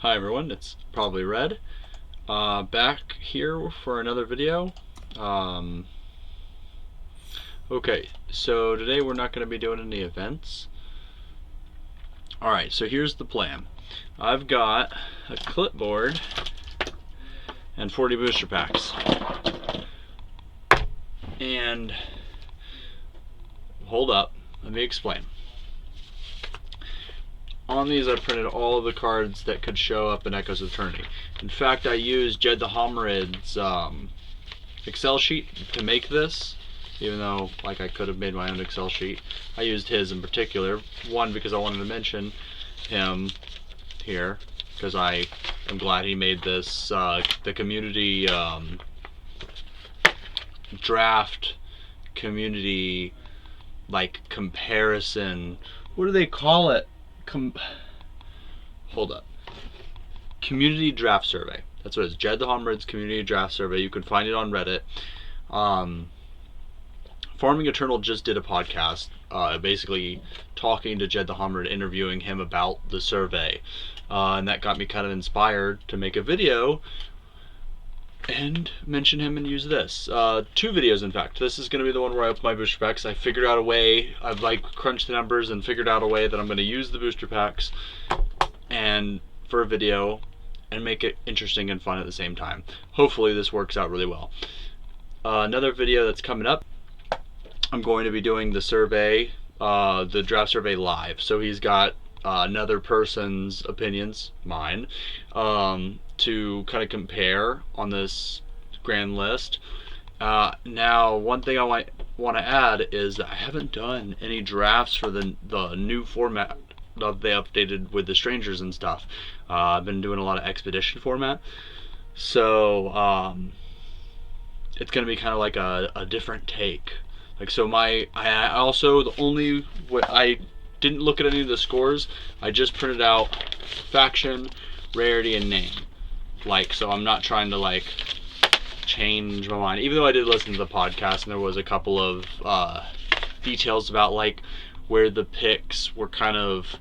Hi everyone, it's ProbablyRed. Back here for another video. Okay, so today we're not going to be doing any events. Alright, so here's the plan. I've got a clipboard and 40 booster packs. And hold up, let me explain. On these I printed all of the cards that could show up in Echoes of Eternity. In fact, I used Jed the Homarid's Excel sheet to make this, even though I could have made my own Excel sheet. I used his in particular, one because I wanted to mention him here, because I am glad he made this, the community draft community comparison, what do they call it? Hold up. Community draft survey. That's what it is. Jed the Homarid's community draft survey. You can find it on Reddit. Farming Eternal just did a podcast, basically talking to Jed the Homarid, interviewing him about the survey, and that got me kind of inspired to make a video and mention him and use this. 2 videos, in fact. This is going to be the one where I open my booster packs. I figured out a way, I've crunched the numbers and figured out a way that I'm going to use the booster packs and for a video and make it interesting and fun at the same time. Hopefully this works out really well. Another video that's coming up, I'm going to be doing the survey, the draft survey live. So he's got another person's opinions, mine, to kind of compare on this grand list. Now, one thing I want to add is that I haven't done any drafts for the new format that they updated with the strangers and stuff. I've been doing a lot of expedition format, so it's going to be kind of like a different take. So I didn't look at any of the scores. I just printed out faction, rarity, and name. So I'm not trying to change my mind, even though I did listen to the podcast and there was a couple of details about where the picks were kind of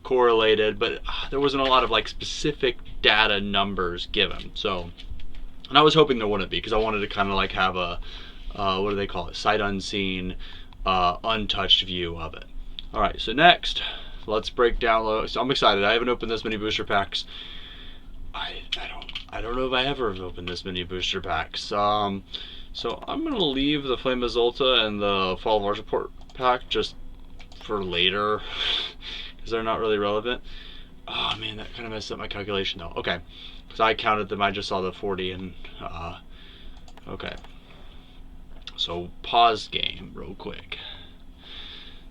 correlated, but there wasn't a lot of specific data numbers given. So, and I was hoping there wouldn't be, because I wanted to kind of have a what do they call it, sight unseen, untouched view of it. Alright, so next let's break down. So I'm excited. I haven't opened this many booster packs. I don't know if I ever have opened this many booster packs. So I'm gonna leave the Flame Azulta and the Fall of Our Support pack just for later, because they're not really relevant. Oh man, that kind of messed up my calculation though. Okay, because I counted them. I just saw the 40 and okay. So pause game real quick.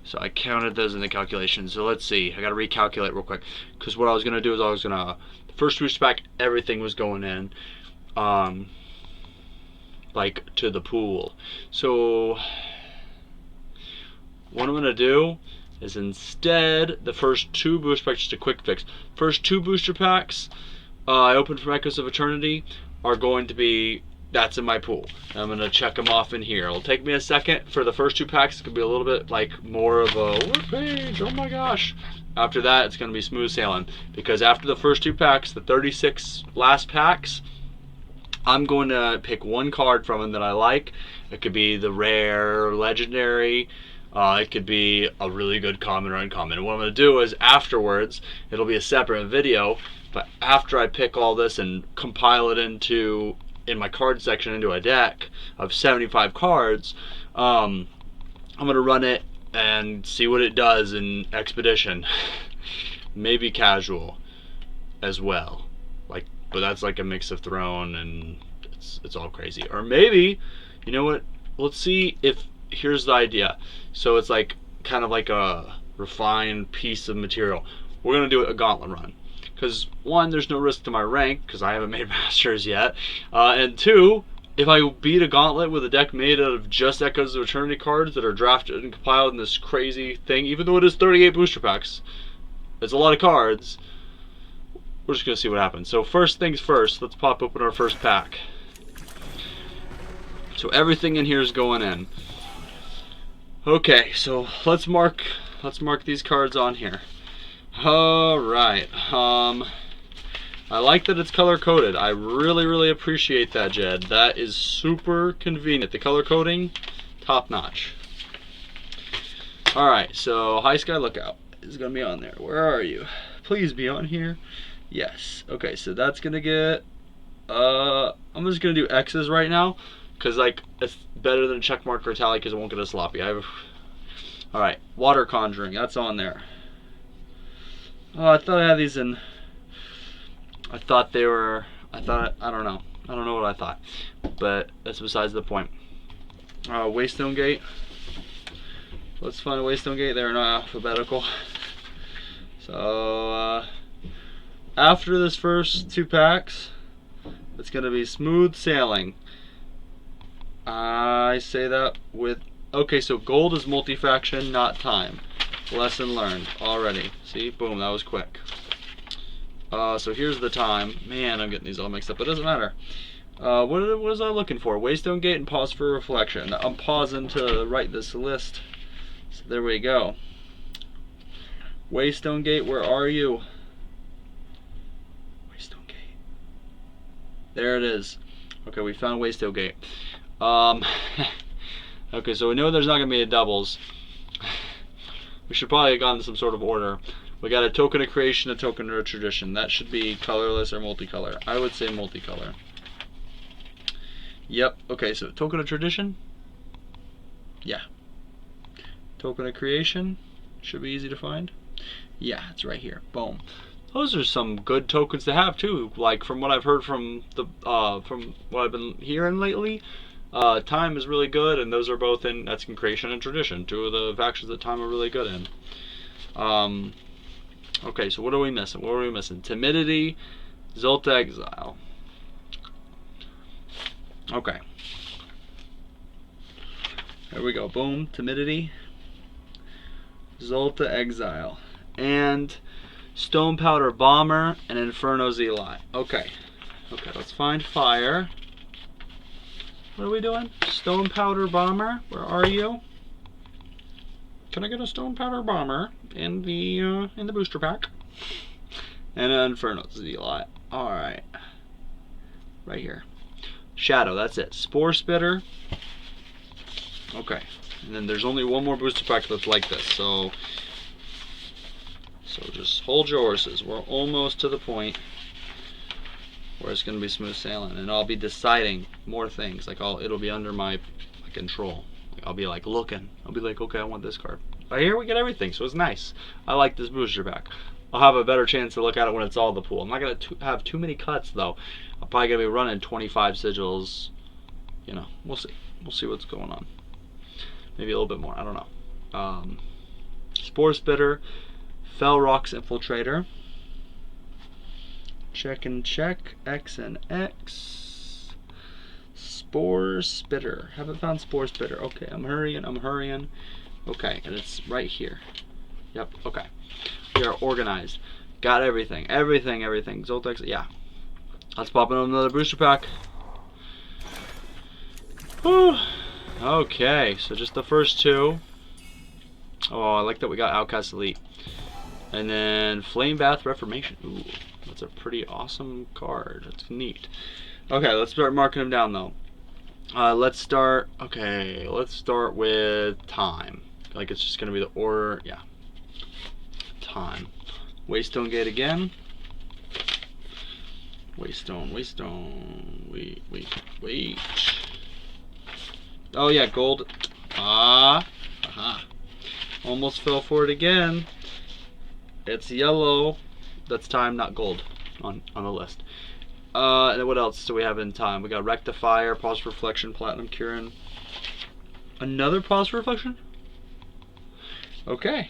So I counted those in the calculation. So let's see. I got to recalculate real quick, because what I was gonna do is the first booster pack, everything was going in, to the pool. So what I'm gonna do is, instead, the first 2 booster packs, just a quick fix. First 2 booster packs I opened from Echoes of Eternity are going to be, that's in my pool. I'm going to check them off in here. It'll take me a second. For the first 2 packs, it's going to be a little bit more of a work page. Oh my gosh. After that, it's going to be smooth sailing. Because after the first 2 packs, the 36 last packs, I'm going to pick 1 card from them that I like. It could be the rare or legendary. It could be a really good common or uncommon. And what I'm going to do is, afterwards, it'll be a separate video, but after I pick all this and compile it in my card section into a deck of 75 cards, I'm going to run it and see what it does in Expedition. Maybe casual as well. But that's a mix of Throne, and it's all crazy. Or maybe, you know what, let's see if, here's the idea. So it's kind of a refined piece of material. We're going to do a Gauntlet run. Because 1, there's no risk to my rank, because I haven't made Masters yet. And 2, if I beat a Gauntlet with a deck made out of just Echoes of Eternity cards that are drafted and compiled in this crazy thing, even though it is 38 booster packs, it's a lot of cards, we're just going to see what happens. So first things first, let's pop open our first pack. So everything in here is going in. Okay, so let's mark these cards on here. Alright, I like that it's color coded. I really, really appreciate that, Jed. That is super convenient. The color coding, top notch. Alright, so High Sky Lookout is going to be on there. Where are you? Please be on here. Yes. Okay, so that's going to get, I'm just going to do X's right now, because like it's better than check mark or tally because it won't get us sloppy. Alright, Water Conjuring, that's on there. Oh, I thought I had these in, I thought they were, I don't know what I thought, but that's besides the point. Waystone Gate. Let's find a Waystone Gate. They're not alphabetical. So, after this first 2 packs, it's going to be smooth sailing. I say that with, okay, so gold is multi-faction, not time. Lesson learned already. See, boom, that was quick. So here's the time. Man, I'm getting these all mixed up. It doesn't matter. What was I looking for? Waystone Gate and pause for reflection. I'm pausing to write this list. So there we go. Waystone Gate, where are you? Waystone Gate. There it is. Okay, we found Waystone Gate. Okay, so we know there's not going to be a doubles. We should probably have gone in some sort of order. We got a token of creation, a token of tradition. That should be colorless or multicolor. I would say multicolor. Yep. Okay, so token of tradition. Yeah. Token of creation should be easy to find. Yeah, it's right here. Boom. Those are some good tokens to have too. Like from what I've heard from the from what I've been hearing lately, time is really good, and those are both in, that's in creation and tradition. 2 of the factions that time are really good in. Okay, so what are we missing? What are we missing? Timidity, Zolta Exile. Okay. There we go. Boom. Timidity, Zolta Exile, and Stone Powder Bomber and Inferno Zealot. Okay. Okay, let's find fire. What are we doing? Stone Powder Bomber, where are you? Can I get a Stone Powder Bomber in the booster pack? And an Inferno Zealot. Alright. Right here. Shadow, that's it. Spore Spitter. Okay. And then there's only one more booster pack that's like this, so just hold your horses. We're almost to the point where it's gonna be smooth sailing, and I'll be deciding more things. Like it'll be under my control. I'll be like looking. I'll be like, okay, I want this card. But here we get everything, so it's nice. I like this booster pack. I'll have a better chance to look at it when it's all the pool. I'm not gonna have too many cuts though. I'm probably gonna be running 25 sigils. You know, we'll see. We'll see what's going on. Maybe a little bit more. I don't know. Spore Spitter, Fell Rocks Infiltrator. Check and check. X and X. Spore Spitter. Haven't found Spore Spitter. Okay, I'm hurrying. I'm hurrying. Okay, and it's right here. Yep. Okay. We are organized. Got everything. Everything. Zoltex. Yeah. Let's pop in another booster pack. Whew. Okay, so just the first 2. Oh, I like that we got Outcast Elite. And then Flame Bath Reformation. Ooh, that's a pretty awesome card. That's neat. Okay, let's start marking them down though. Let's start with time. Like it's just gonna be the order, yeah. Time. Waystone Gate again. Waystone. Wait. Oh yeah, gold. Aha. Almost fell for it again. It's yellow. That's time, not gold on the list. And what else do we have in time? We got Rectifier, Pause Reflection, Platinum Curin. Another Pause Reflection? Okay.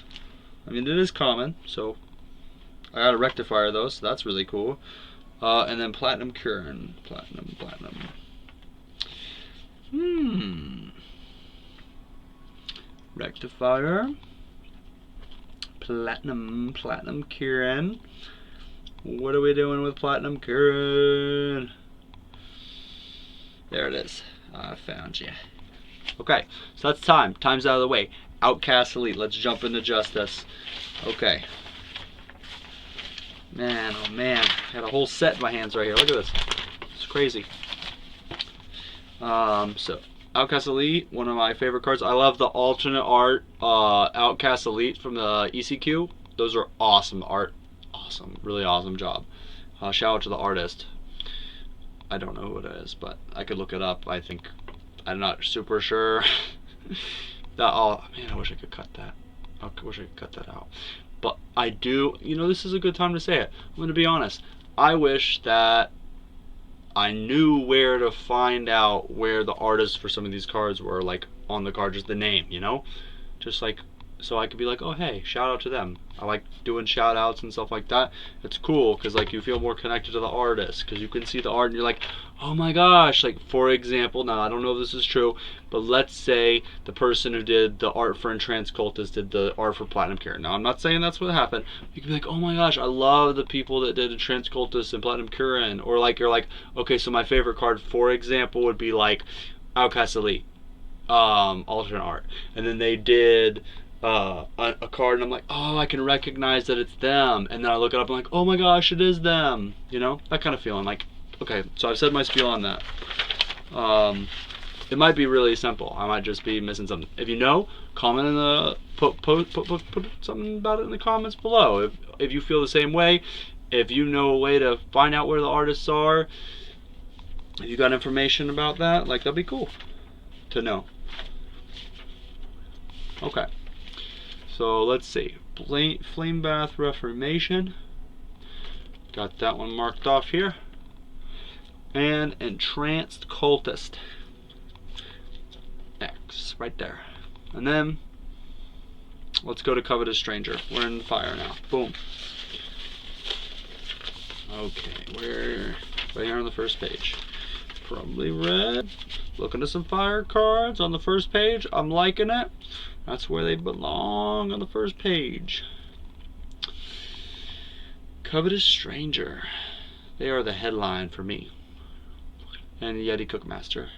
I mean, it is common, so I got a Rectifier though, so that's really cool. And then Platinum Curin. Platinum. Rectifier. Platinum Curin. What are we doing with Platinum Curin? There it is. I found you. Okay, so that's time. Time's out of the way. Outcast Elite. Let's jump into Justice. Okay. Man, oh man, I got a whole set in my hands right here. Look at this. It's crazy. So Outcast Elite, one of my favorite cards. I love the alternate art Outcast Elite from the ECQ. Those are awesome art. Awesome, really awesome job. Shout out to the artist. I don't know who it is, but I could look it up. I'm not super sure. Oh man, I wish I could cut that. I wish I could cut that out. But I do, you know, this is a good time to say it. I'm going to be honest. I wish that I knew where to find out where the artists for some of these cards were, like on the card, just the name, you know? Just like, so I could be like, oh hey, shout out to them. I like doing shout outs and stuff like that. It's cool because like you feel more connected to the artist because you can see the art and you're like, oh my gosh. Like for example, now I don't know if this is true, but let's say the person who did the art for Entranced Cultist did the art for Platinum Cure. Now I'm not saying that's what happened. You can be like, oh my gosh, I love the people that did Entranced Cultist and Platinum Cure, or like you're like, okay, so my favorite card, for example, would be like Outcast Elite, alternate art, and then they did a card and I'm like, oh, I can recognize that it's them, and then I look it up and I'm like, oh my gosh, it is them, you know, that kind of feeling. Like, okay, so I've said my spiel on that. It might be really simple. I might just be missing something. If you know, comment in the put something about it in the comments below. If you feel the same way, if you know a way to find out where the artists are, if you got information about that, like that'd be cool to know. Okay. So let's see, Flame Bath Reformation, got that one marked off here, and Entranced Cultist, X, right there. And then, let's go to Covetous Stranger. We're in the fire now, boom. Okay, we're right here on the first page. ProbablyRed, looking at some fire cards on the first page, I'm liking it. That's where they belong, on the first page. Covetous Stranger. They are the headline for me. And Yeti Cookmaster.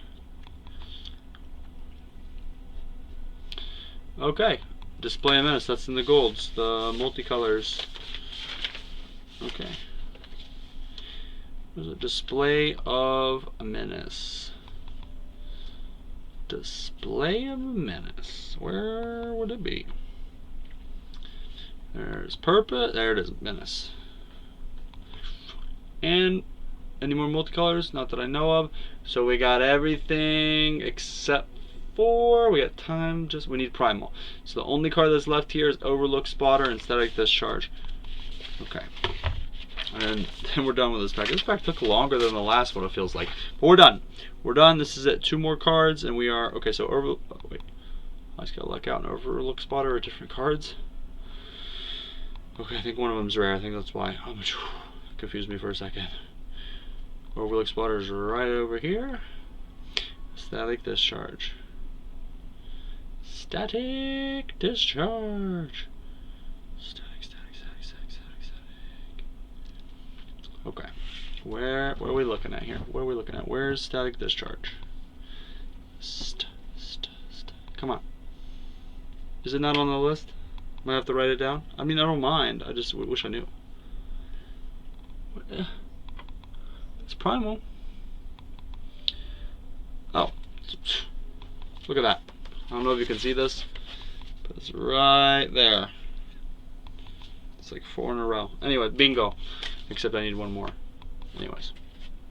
Okay. Display of Menace. That's in the golds. The multicolors. Okay. There's a Display of a Menace. Display of a Menace. Where would it be? There's Purpose. There it is, Menace. And any more multicolors? Not that I know of. So we got everything except for, we got time, we need Primal. So the only card that's left here is Overlook Spotter and Static Discharge. Okay. And then we're done with this pack. This pack took longer than the last one, it feels like. But we're done. We're done. This is it. 2 more cards, and we are... Okay, so wait. I just gotta luck out. And Overlook Spotter are different cards. Okay, I think one of them's rare. I think that's why. Confused me for a second. Overlook Spotter is right over here. Static Discharge. Static Discharge. Static. Okay, where are we looking at here? What are we looking at? Where's Static Discharge? Come on. Is it not on the list? Might have to write it down. I mean, I don't mind. I just wish I knew. It's Primal. Oh, look at that. I don't know if you can see this, but it's right there. It's like 4 in a row. Anyway, bingo. Except I need one more. Anyways,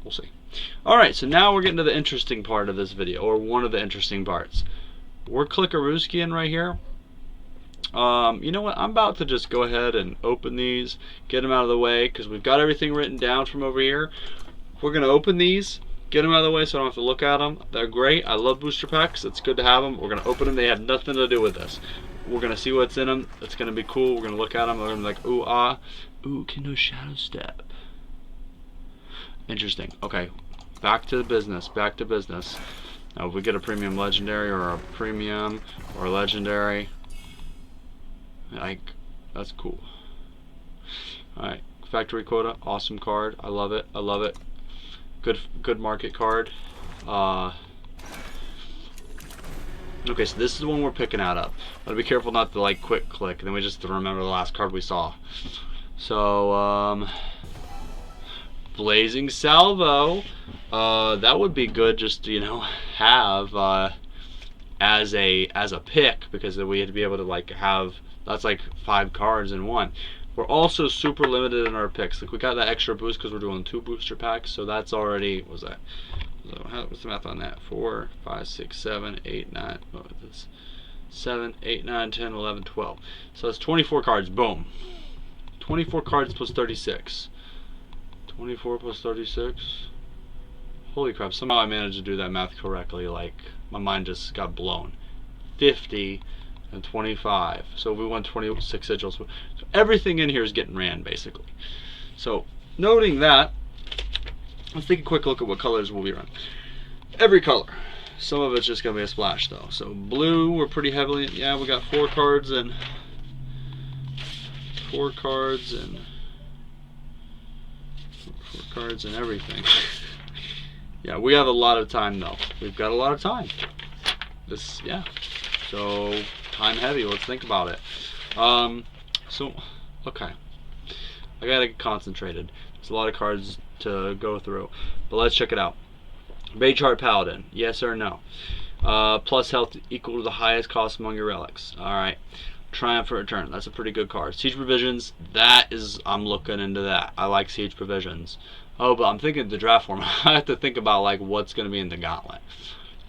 we'll see. Alright, so now we're getting to the interesting part of this video, or one of the interesting parts. We're Clickarooskiing right here. You know what? I'm about to just go ahead and open these, get them out of the way, because we've got everything written down from over here. We're going to open these, get them out of the way so I don't have to look at them. They're great. I love booster packs. It's good to have them. We're going to open them. They have nothing to do with this. We're going to see what's in them. It's going to be cool. We're going to look at them. We're going to be like, ooh, ah. Ooh, Kendo Shadow Step. Interesting. Okay, back to the business. Back to business. Now, if we get a premium legendary or a premium or a legendary, like, that's cool. Alright, Factory Quota, awesome card. I love it. I love it. Good market card. Okay, so this is the one we're picking out of. Gotta be careful not to like quick click, and then we just have to remember the last card we saw. So, Blazing Salvo, that would be good just to, you know, have as a pick, because then we had to be able to like have, that's like 5 cards in one. We're also super limited in our picks. Like we got that extra boost because we're doing 2 booster packs, so that's already, what was that? What's the math on that? 4, 5, 6, 7, 8, 9. What was this? 7, 8, 9, 10, 11, 12. So that's 24 cards. Boom. 24 cards plus 36. 24 plus 36. Holy crap! Somehow I managed to do that math correctly. Like my mind just got blown. 50 and 25. So we won 26 sigils. So everything in here is getting ran basically. So noting that, let's take a quick look at what colors will be run. Every color. Some of it's just gonna be a splash though. So blue, we're pretty heavily. Yeah, we got 4 cards and 4 cards and 4 cards and everything. Yeah, we have a lot of time though. We've got a lot of time. This, yeah. So time heavy. Let's think about it. So, okay. I gotta get concentrated. There's a lot of cards to go through, but let's check it out. Mage Heart Paladin, yes or no? Plus health equal to the highest cost among your relics. Alright. Triumphant Return, that's a pretty good card. Siege Provisions, that is, I'm looking into that. I like Siege Provisions. Oh, but I'm thinking the draft form. I have to think about like what's going to be in the Gauntlet.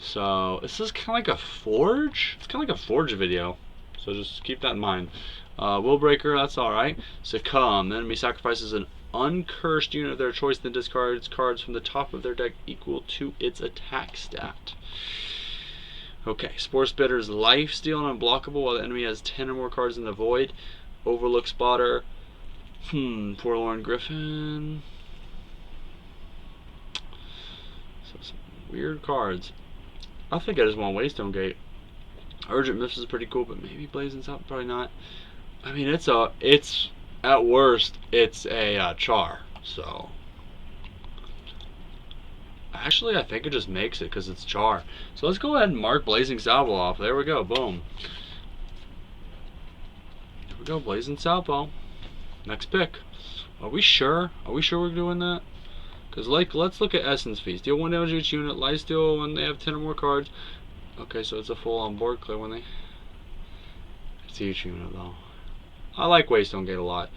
So, this is kind of like a Forge? It's kind of like a Forge video. So just keep that in mind. Willbreaker, that's alright. Succumb, the enemy sacrifices an uncursed unit of their choice, then discards cards from the top of their deck equal to its attack stat. Okay, Spore Spitter's lifesteal and unblockable while the enemy has 10 or more cards in the void. Overlook Spotter. Forlorn Griffin. So some weird cards. I think I just want Waystone Gate. Urgent Mists is pretty cool, but maybe Blazing South, probably not. I mean, it's at worst, it's a char, so. Actually, I think it just makes it because it's char. So let's go ahead and mark Blazing Salvo off. There we go, boom. There we go, Blazing Salvo. Next pick. Are we sure? Are we sure we're doing that? Because like, let's look at Essence Feast. Deal 1 damage to each unit. Lifesteal when they have 10 or more cards. Okay, so it's a full on board clear when they. It's each unit though. I like Waystone Gate a lot.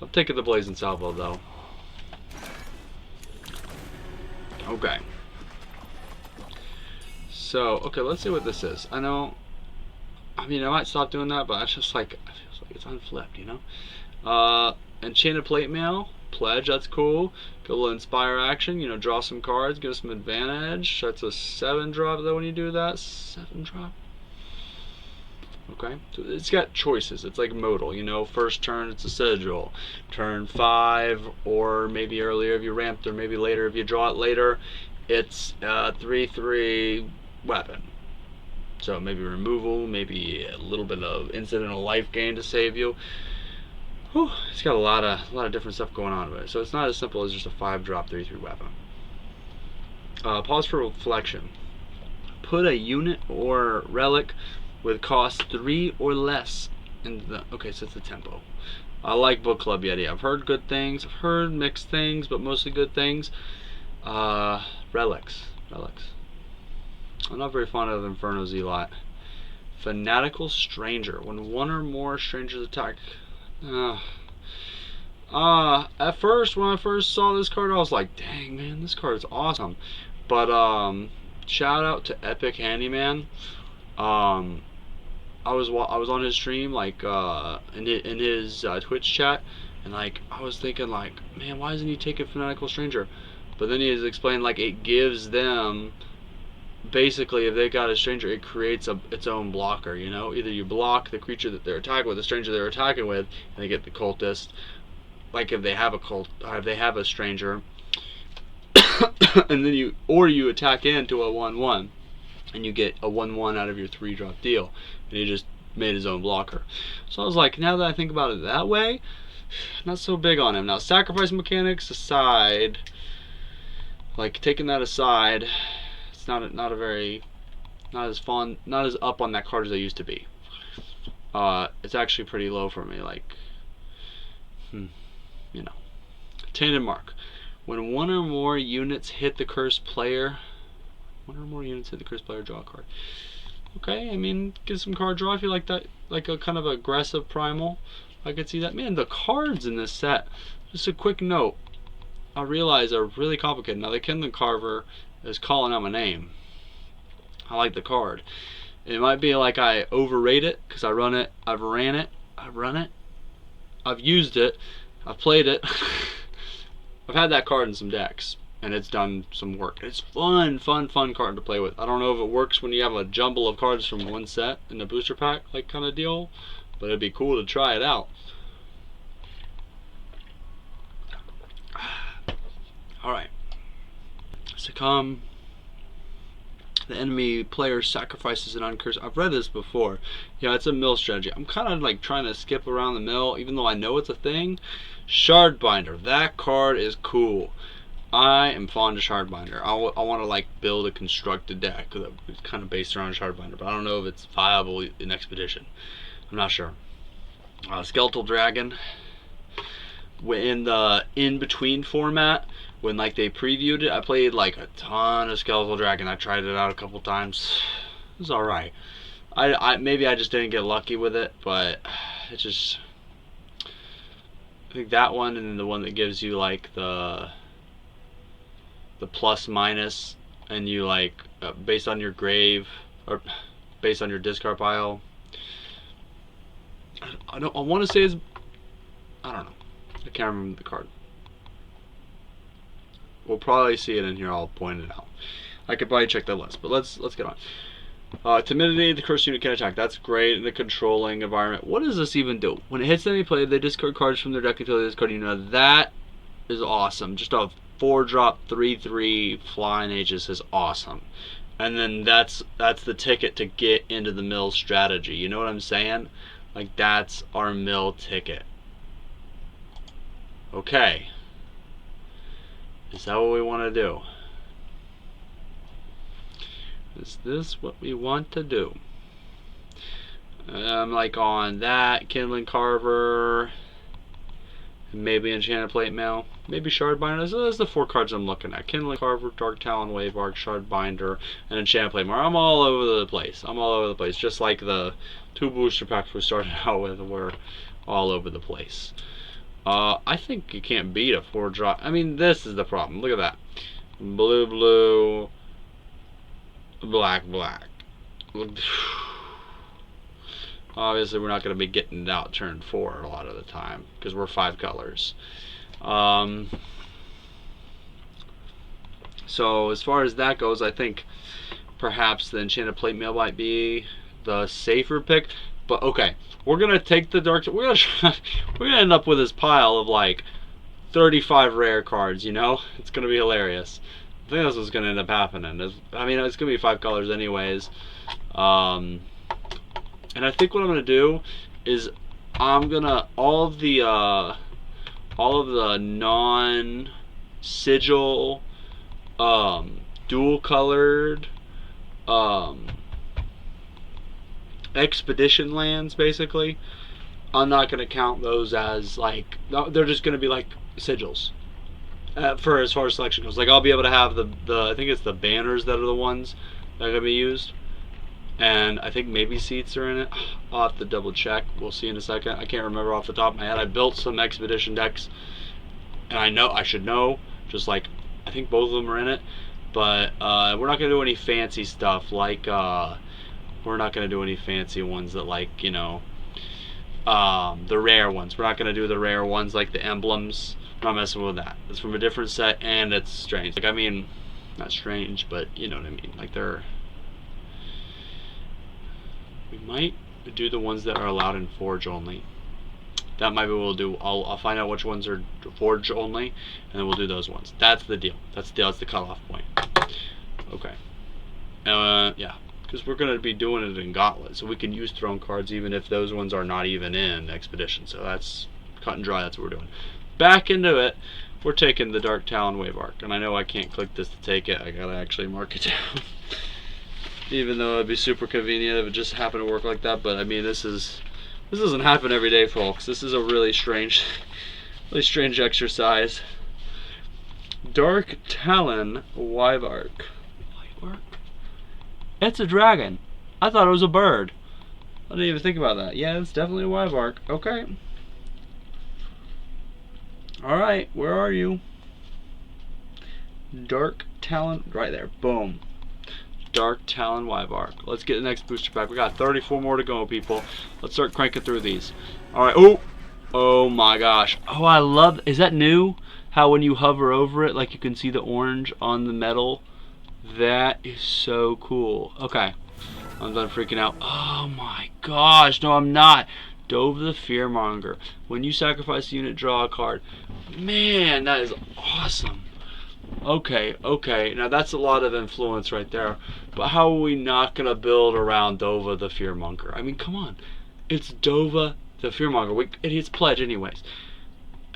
I'm taking the Blazing Salvo though. Okay. So, okay, let's see what this is. I know, I mean, I might stop doing that, but it's just like, it feels like it's unflipped, you know? Enchanted Plate Mail, Pledge, that's cool. Get a little Inspire action, you know, draw some cards, give us some advantage. That's a 7 drop though when you do that. 7 drop. Okay, so it's got choices. It's like modal, you know. First turn it's a sigil. Turn 5 or maybe earlier if you ramped, or maybe later if you draw it later, it's a 3/3 weapon. So maybe removal, maybe a little bit of incidental life gain to save you. Whew, it's got a lot of different stuff going on with it. So it's not as simple as just a 5-drop 3/3 weapon. Pause for reflection. Put a unit or relic with cost 3 or less in the, okay, so it's a tempo. I like Book Club Yeti. I've heard good things. I've heard mixed things, but mostly good things. Relics. I'm not very fond of Inferno Zealot. Fanatical Stranger. When 1 or more strangers attack. At first, when I first saw this card, I was like, dang, man, this card is awesome. But, shout out to Epic Handyman. I was on his stream, like in his Twitch chat, and like I was thinking like, man, why isn't he taking Fanatical Stranger? But then he has explained like it gives them, basically if they got a stranger, it creates its own blocker. You know, either you block the creature that they're attacking with, the stranger they're attacking with, and they get the cultist. Like if they have if they have a stranger, and then you attack into a 1/1. And you get a 1/1 out of your 3-drop deal, and he just made his own blocker. So I was like, now that I think about it that way, not so big on him. Now sacrifice mechanics aside, like taking that aside, it's not as fun, not as up on that card as I used to be. It's actually pretty low for me. Like, you know. Tainted Mark. When one or more units hit the cursed player, draw a card. Okay, I mean, get some card draw if you like that, like a kind of aggressive primal. I could see that. Man, the cards in this set, just a quick note, I realize are really complicated. Now, the Kindling Carver is calling out my name. I like the card. It might be like I overrate it because I run it, I've ran it, I've used it, I've played it. I've had that card in some decks, and it's done some work. It's fun card to play with. I don't know if it works when you have a jumble of cards from one set in a booster pack, like kind of deal, but it'd be cool to try it out. Alright. Succumb. The enemy player sacrifices an uncursed. I've read this before. Yeah, it's a mill strategy. I'm kind of like trying to skip around the mill, even though I know it's a thing. Shardbinder. That card is cool. I am fond of Shardbinder. I want to like build a constructed deck that's kind of based around Shardbinder, but I don't know if it's viable in Expedition. I'm not sure. Skeletal Dragon. In the in-between format, when like they previewed it, I played like a ton of Skeletal Dragon. I tried it out a couple times. It was alright. Maybe I just didn't get lucky with it, but it just, I think that one, and then the one that gives you like the plus minus, and you like based on your grave or based on your discard pile. I want to say it's, I don't know. I can't remember the card. We'll probably see it in here. I'll point it out. I could probably check that list, but let's get on. Timidity, the cursed unit can attack. That's great in the controlling environment. What does this even do? When it hits enemy player, they discard cards from their deck until they discard unit. That is awesome. Just a 4-drop 3/3 flying Aegis is awesome. And then that's the ticket to get into the mill strategy. You know what I'm saying? Like, that's our mill ticket. Okay. Is that what we want to do? Is this what we want to do? I'm like on that, Kindling Carver, maybe Enchanted Plate Mail, maybe Shardbinder. Those are the 4 cards I'm looking at. Kindling Carver, Dark Talon, Wave Arc, Shardbinder, and Enchanted Plate Mail. I'm all over the place. Just like the 2 booster packs we started out with were all over the place. I think you can't beat a 4-drop. I mean, this is the problem. Look at that. Blue, blue, black, black. Obviously, we're not going to be getting it out turn 4 a lot of the time because we're 5 colors. So as far as that goes, I think perhaps the Enchanted Plate Mail might be the safer pick. But okay, we're gonna take the dark. We're gonna end up with this pile of like 35 rare cards. You know, it's gonna be hilarious. I think that's what's gonna end up happening. I mean, it's gonna be 5 colors anyways. And I think what I'm gonna do is I'm gonna all of the non-sigil, dual colored, expedition lands, basically, I'm not going to count those as like, they're just going to be like sigils for as far as selection goes. Like, I'll be able to have the I think it's the banners that are the ones that are going to be used, and I think maybe seats are in it. I'll have to double check. We'll see in a second. I can't remember off the top of my head. I built some expedition decks, and I should know, just like I think both of them are in it, but we're not going to do any fancy stuff like we're not going to do any fancy ones that, like, you know, the rare ones. We're not going to do the rare ones like the emblems. We're not messing with that. It's from a different set, and it's strange. Like, I mean, not strange, but you know what I mean. Like, we might do the ones that are allowed in Forge only. That might be what we'll do. I'll find out which ones are Forge only, and then we'll do those ones. That's the deal. That's the cutoff point. Okay. Yeah. Because we're going to be doing it in Gauntlet, so we can use throne cards even if those ones are not even in Expedition. So that's cut and dry. That's what we're doing. Back into it, we're taking the Dark Talon Wave Arc. And I know I can't click this to take it. I got to actually mark it down. Even though it'd be super convenient if it just happened to work like that. But I mean, this doesn't happen every day, folks. This is a really strange Really strange exercise. Dark Talon Wyvark. Wyvark? It's a dragon. I thought it was a bird. I didn't even think about that. Yeah, it's definitely a Wyvark. Okay. Alright, where are you? Dark Talon, right there. Boom. Dark Talon Wyvark. Let's get the next booster pack. We got 34 more to go, people. Let's start cranking through these. Alright. Oh! Oh my gosh. Oh, I love... Is that new? How when you hover over it, like you can see the orange on the metal? That is so cool. Okay. I'm done freaking out. Oh my gosh. No, I'm not. Dove the Fearmonger. When you sacrifice a unit, draw a card. Man, that is awesome. Okay, okay. Now that's a lot of influence right there. But how are we not going to build around Dova the Fearmonger? I mean, come on. It's Dova the Fearmonger. It's pledge anyways.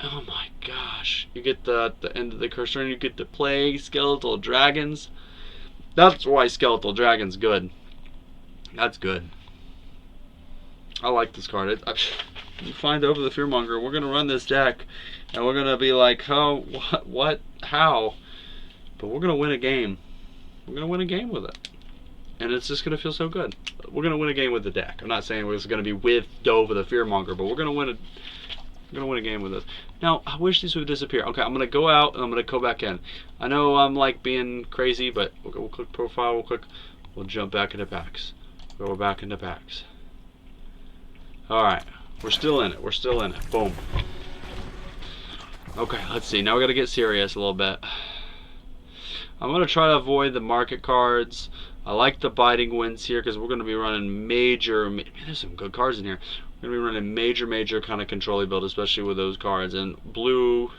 Oh my gosh. You get the end of the cursor and you get to play Skeletal Dragons. That's why Skeletal Dragon's good. That's good. I like this card. You find Over the Fearmonger. We're going to run this deck. And we're going to be like, oh, what, how? But we're going to win a game. We're going to win a game with it. And it's just going to feel so good. We're going to win a game with the deck. I'm not saying it's going to be with Dova the Fearmonger, but we're going to win a game with this. Now, I wish these would disappear. Okay, I'm going to go out and I'm going to go back in. I know I'm like being crazy, but we'll click profile, we'll jump back into packs. Go back into packs. Alright, we're still in it. We're still in it. Boom. Okay, let's see. Now we got to get serious a little bit. I'm going to try to avoid the market cards. I like the Biting Winds here because we're going to be running major... Man, there's some good cards in here. We're going to be running major kind of control build, especially with those cards. And blue...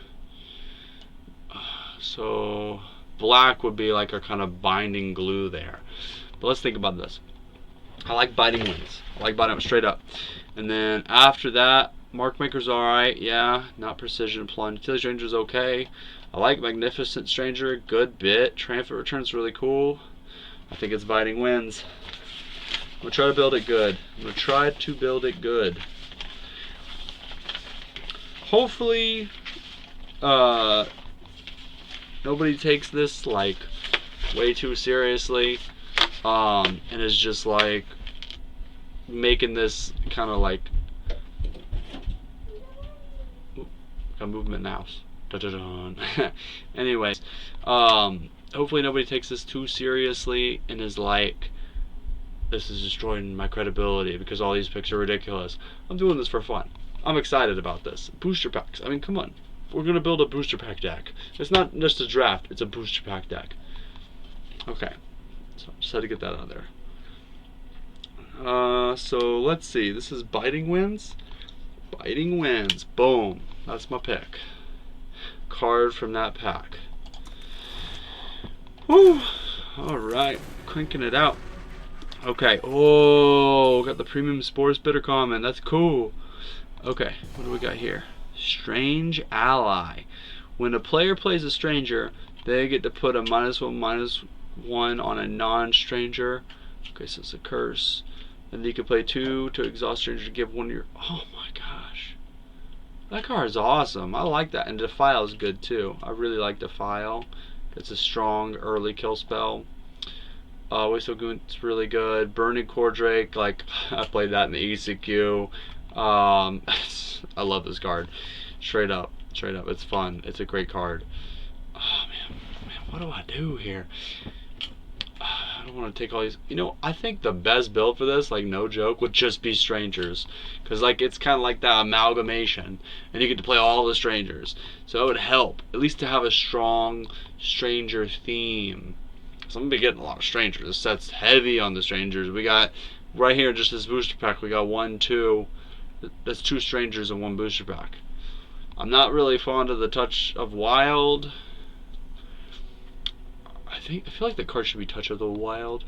So... Black would be like our kind of binding glue there. But let's think about this. I like Biting Winds. I like Biting Winds straight up. And then after that, Mark Maker's alright. Yeah, not Precision Plunge. Utility Stranger's okay. I like Magnificent Stranger. Good bit. Triumphant Return's really cool. I think it's Biting Winds. I'm going to try to build it good. I'm going to try to build it good. Hopefully, nobody takes this like way too seriously. And is just like making this kind of like a movement mouse. Anyways, hopefully nobody takes this too seriously and is like, this is destroying my credibility because all these picks are ridiculous. I'm doing this for fun. I'm excited about this. Booster packs. I mean, come on. We're gonna build a booster pack deck. It's not just a draft. It's a booster pack deck. Okay. So I just had to get that out there. So let's see. This is Biting Winds. Biting Winds. Boom. That's my pick. Card from that pack. Woo. Alright. Cranking it out. Okay. Oh, got the Premium Spores Bitter Common. That's cool. Okay. What do we got here? Strange Ally. When a player plays a stranger, they get to put a -1/-1 on a non-stranger. Okay, so it's a curse. And you can play 2 to exhaust stranger to give one of your... Oh my gosh. That card is awesome. I like that. And Defile is good too. I really like Defile. It's a strong early kill spell. Whistle Goon's really good. Burning Cordrake, like I played that in the ECQ. I love this card. Straight up. It's fun. It's a great card. Oh man, what do I do here? I don't want to take all these. You know, I think the best build for this, like no joke, would just be strangers, because like it's kind of like that amalgamation, and you get to play all the strangers. So it would help at least to have a strong stranger theme. So I'm gonna be getting a lot of strangers. This set's heavy on the strangers. We got right here just this booster pack. We got 1, 2. That's 2 strangers in 1 booster pack. I'm not really fond of the Touch of Wild. I feel like the card should be Touch of the Wild.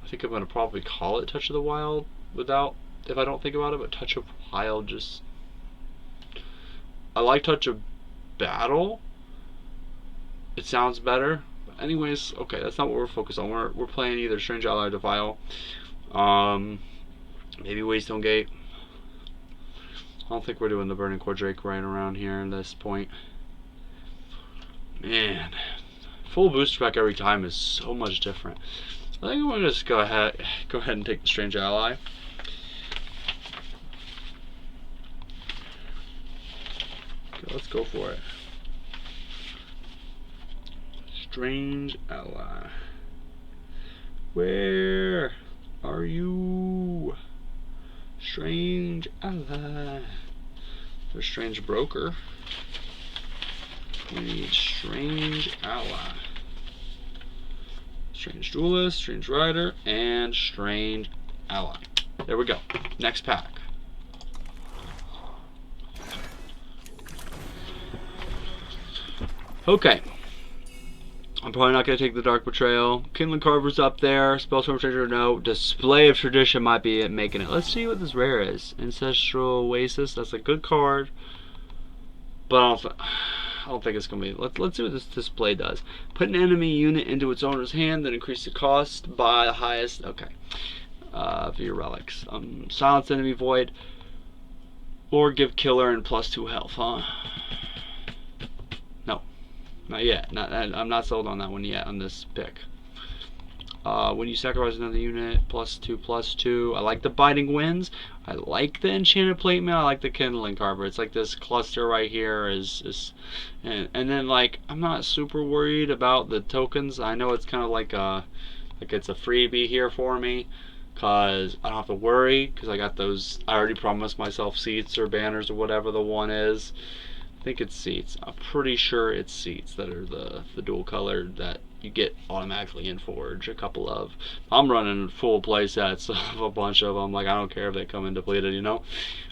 I think I'm gonna probably call it Touch of the Wild if I don't think about it, but Touch of Wild just... I like Touch of Battle. It sounds better. But anyways, okay, that's not what we're focused on. We're playing either Strange Ally or Defile. Maybe Waystone Gate. I don't think we're doing the Burning Core Drake right around here at this point. Man, full booster pack every time is so much different. I think I'm gonna just go ahead and take the Strange Ally. Okay, let's go for it. Strange Ally. Where are you? Strange Ally. There's Strange Broker. We need Strange Ally. Strange Duelist, Strange Rider, and Strange Ally. There we go. Next pack. Okay. I'm probably not going to take the Dark Betrayal. Kindling Carver's up there. Spellstorm Stranger, no. Display of Tradition might be it making it. Let's see what this rare is. Ancestral Oasis. That's a good card. But I don't think it's going to be. Let's see what this display does. Put an enemy unit into its owner's hand, then increase the cost by the highest. Okay. For your relics. Silence enemy void. Or give killer and +2 health, huh? No. Not yet. I'm not sold on that one yet on this pick. When you sacrifice another unit, +2/+2. I like the Biting Winds. I like the Enchanted Plate Mail. I like the Kindling Carver. It's like this cluster right here and then like I'm not super worried about the tokens. I know it's kind of like it's a freebie here for me, cause I don't have to worry, cause I got those. I already promised myself seats or banners or whatever the one is. I think it's seats. I'm pretty sure it's seats that are the dual colored that you get automatically in Forge. A couple of. I'm running full play sets of a bunch of them. Like I don't care if they come in depleted, you know.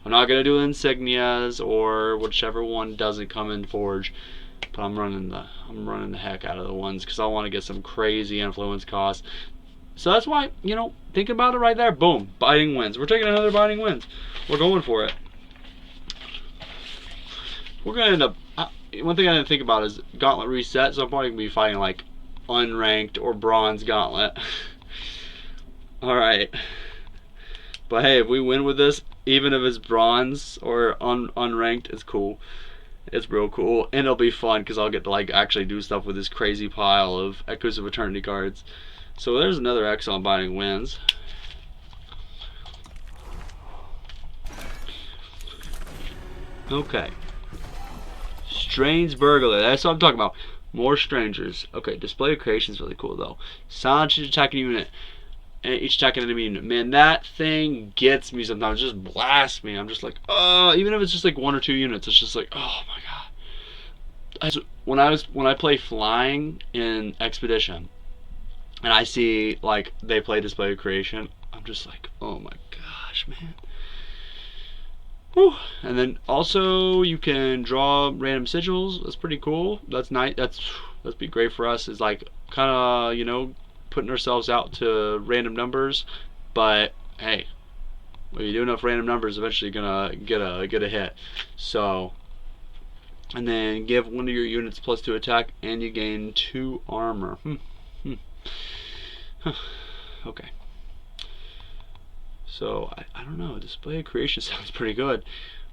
I'm not gonna do insignias or whichever one doesn't come in Forge. But I'm running the heck out of the ones because I want to get some crazy influence costs. So that's why, you know, think about it right there. Boom, Biting Winds. We're taking another Biting Winds. We're going for it. We're gonna end up. One thing I didn't think about is Gauntlet reset, so I'm probably gonna be fighting like unranked or bronze Gauntlet. All right, but hey, if we win with this, even if it's bronze or unranked, it's cool. It's real cool, and it'll be fun because I'll get to like actually do stuff with this crazy pile of Echoes of Eternity cards. So there's another X on Biting Winds. Okay. Strange Burglar. That's what I'm talking about. More strangers. Okay, Display of Creation is really cool though. Silence each attacking unit. And each attacking enemy unit. Man, that thing gets me sometimes. It just blasts me. I'm just like, oh, even if it's just like 1 or 2 units, it's just like, oh my god. When I play flying in Expedition, and I see like they play Display of Creation, I'm just like, oh my gosh, man. Whew. And then also you can draw random sigils. That's pretty cool. That's nice. That's be great for us. Is like kind of, you know, putting ourselves out to random numbers. But hey, when you do enough random numbers, eventually you're gonna get a hit. So, and then give one of your units +2 attack, and you gain 2 armor. Okay. So I don't know. Display of Creation sounds pretty good.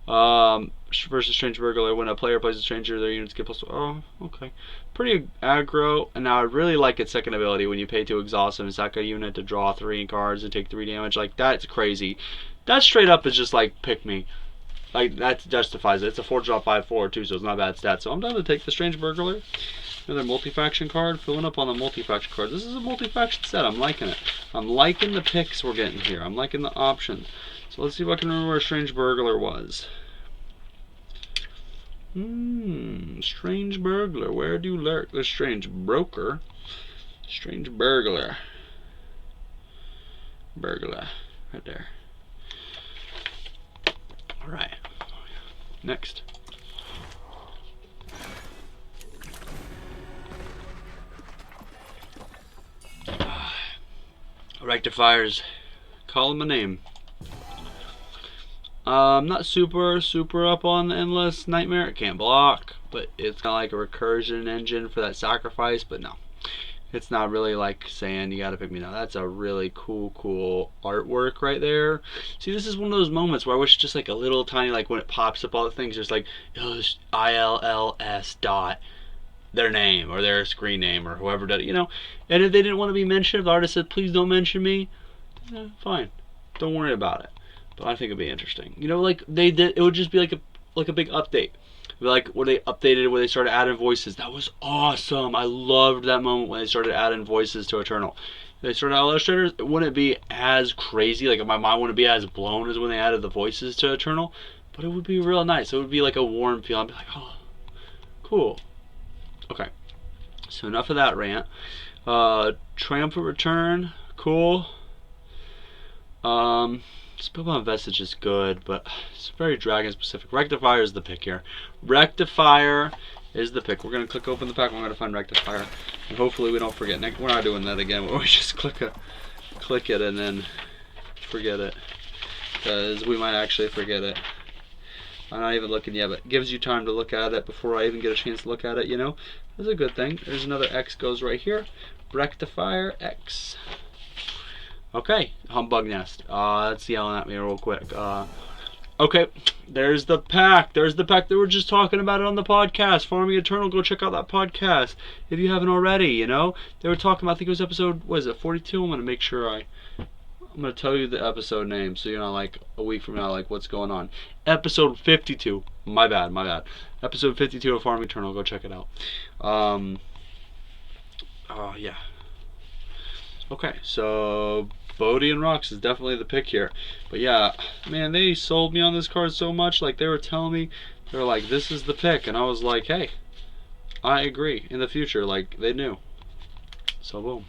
Versus Strange Burglar. When a player plays a stranger, their units get +2. Oh, okay. Pretty aggro. And now I really like its second ability when you pay 2 exhaust and sack a unit to draw 3 cards and take 3 damage. Like that's crazy. That straight up is just like pick me. Like that justifies it. It's a 4-drop 5/4 too, so it's not a bad stat. So I'm done to take the Strange Burglar. Another multi-faction card. Filling up on the multi-faction cards. This is a multi-faction set. I'm liking it. I'm liking the picks we're getting here. I'm liking the options. So let's see if I can remember where Strange Burglar was. Strange Burglar. Where do you lurk? The Strange Broker. Strange Burglar. Burglar. Right there. Alright. Next. Rectifiers. Call him a name. Not super up on the Endless Nightmare. It can't block, but it's kind of like a recursion engine for that sacrifice, but no. It's not really like saying you gotta pick me now. That's a really cool artwork right there. See, this is one of those moments where I wish just like a little tiny, like when it pops up all the things, just like ILLS dot their name or their screen name or whoever did it, you know. And if they didn't want to be mentioned, if the artist said please don't mention me, fine, don't worry about it. But I think it'd be interesting, you know, like they did. It would just be like a big update, like where they updated, where they started adding voices. That was awesome. I loved that moment when they started adding voices to Eternal. They started out illustrators. It wouldn't be as crazy, like my mind wouldn't be as blown as when they added the voices to Eternal, but it would be real nice. It would be like a warm feel. I'd be like, oh, cool. Okay, so enough of that rant. Triumphant Return, cool. Spellbound Vestige is good, but it's very dragon specific. Rectifier is the pick here. Rectifier is the pick. We're gonna click open the pack. We're gonna find Rectifier, and hopefully we don't forget. We're not doing that again. Where we just click it and then forget it, because we might actually forget it. I'm not even looking yet, but it gives you time to look at it before I even get a chance to look at it. You know, that's a good thing. There's another X goes right here. Rectifier X. Okay, Humbug Nest. That's yelling at me real quick. Okay, there's the pack. There's the pack that we're just talking about it on the podcast. Farming Eternal, go check out that podcast if you haven't already, you know. They were talking about, I think it was episode, what is it, 42? I'm going to make sure I'm going to tell you the episode name so you're not like a week from now like what's going on. Episode 52. My bad. Episode 52 of Farming Eternal, go check it out. Yeah. Okay, so Bodhi and Rocks is definitely the pick here. But yeah, man, they sold me on this card so much. Like, they were telling me, they were like, this is the pick. And I was like, hey, I agree. In the future, like, they knew. So, boom.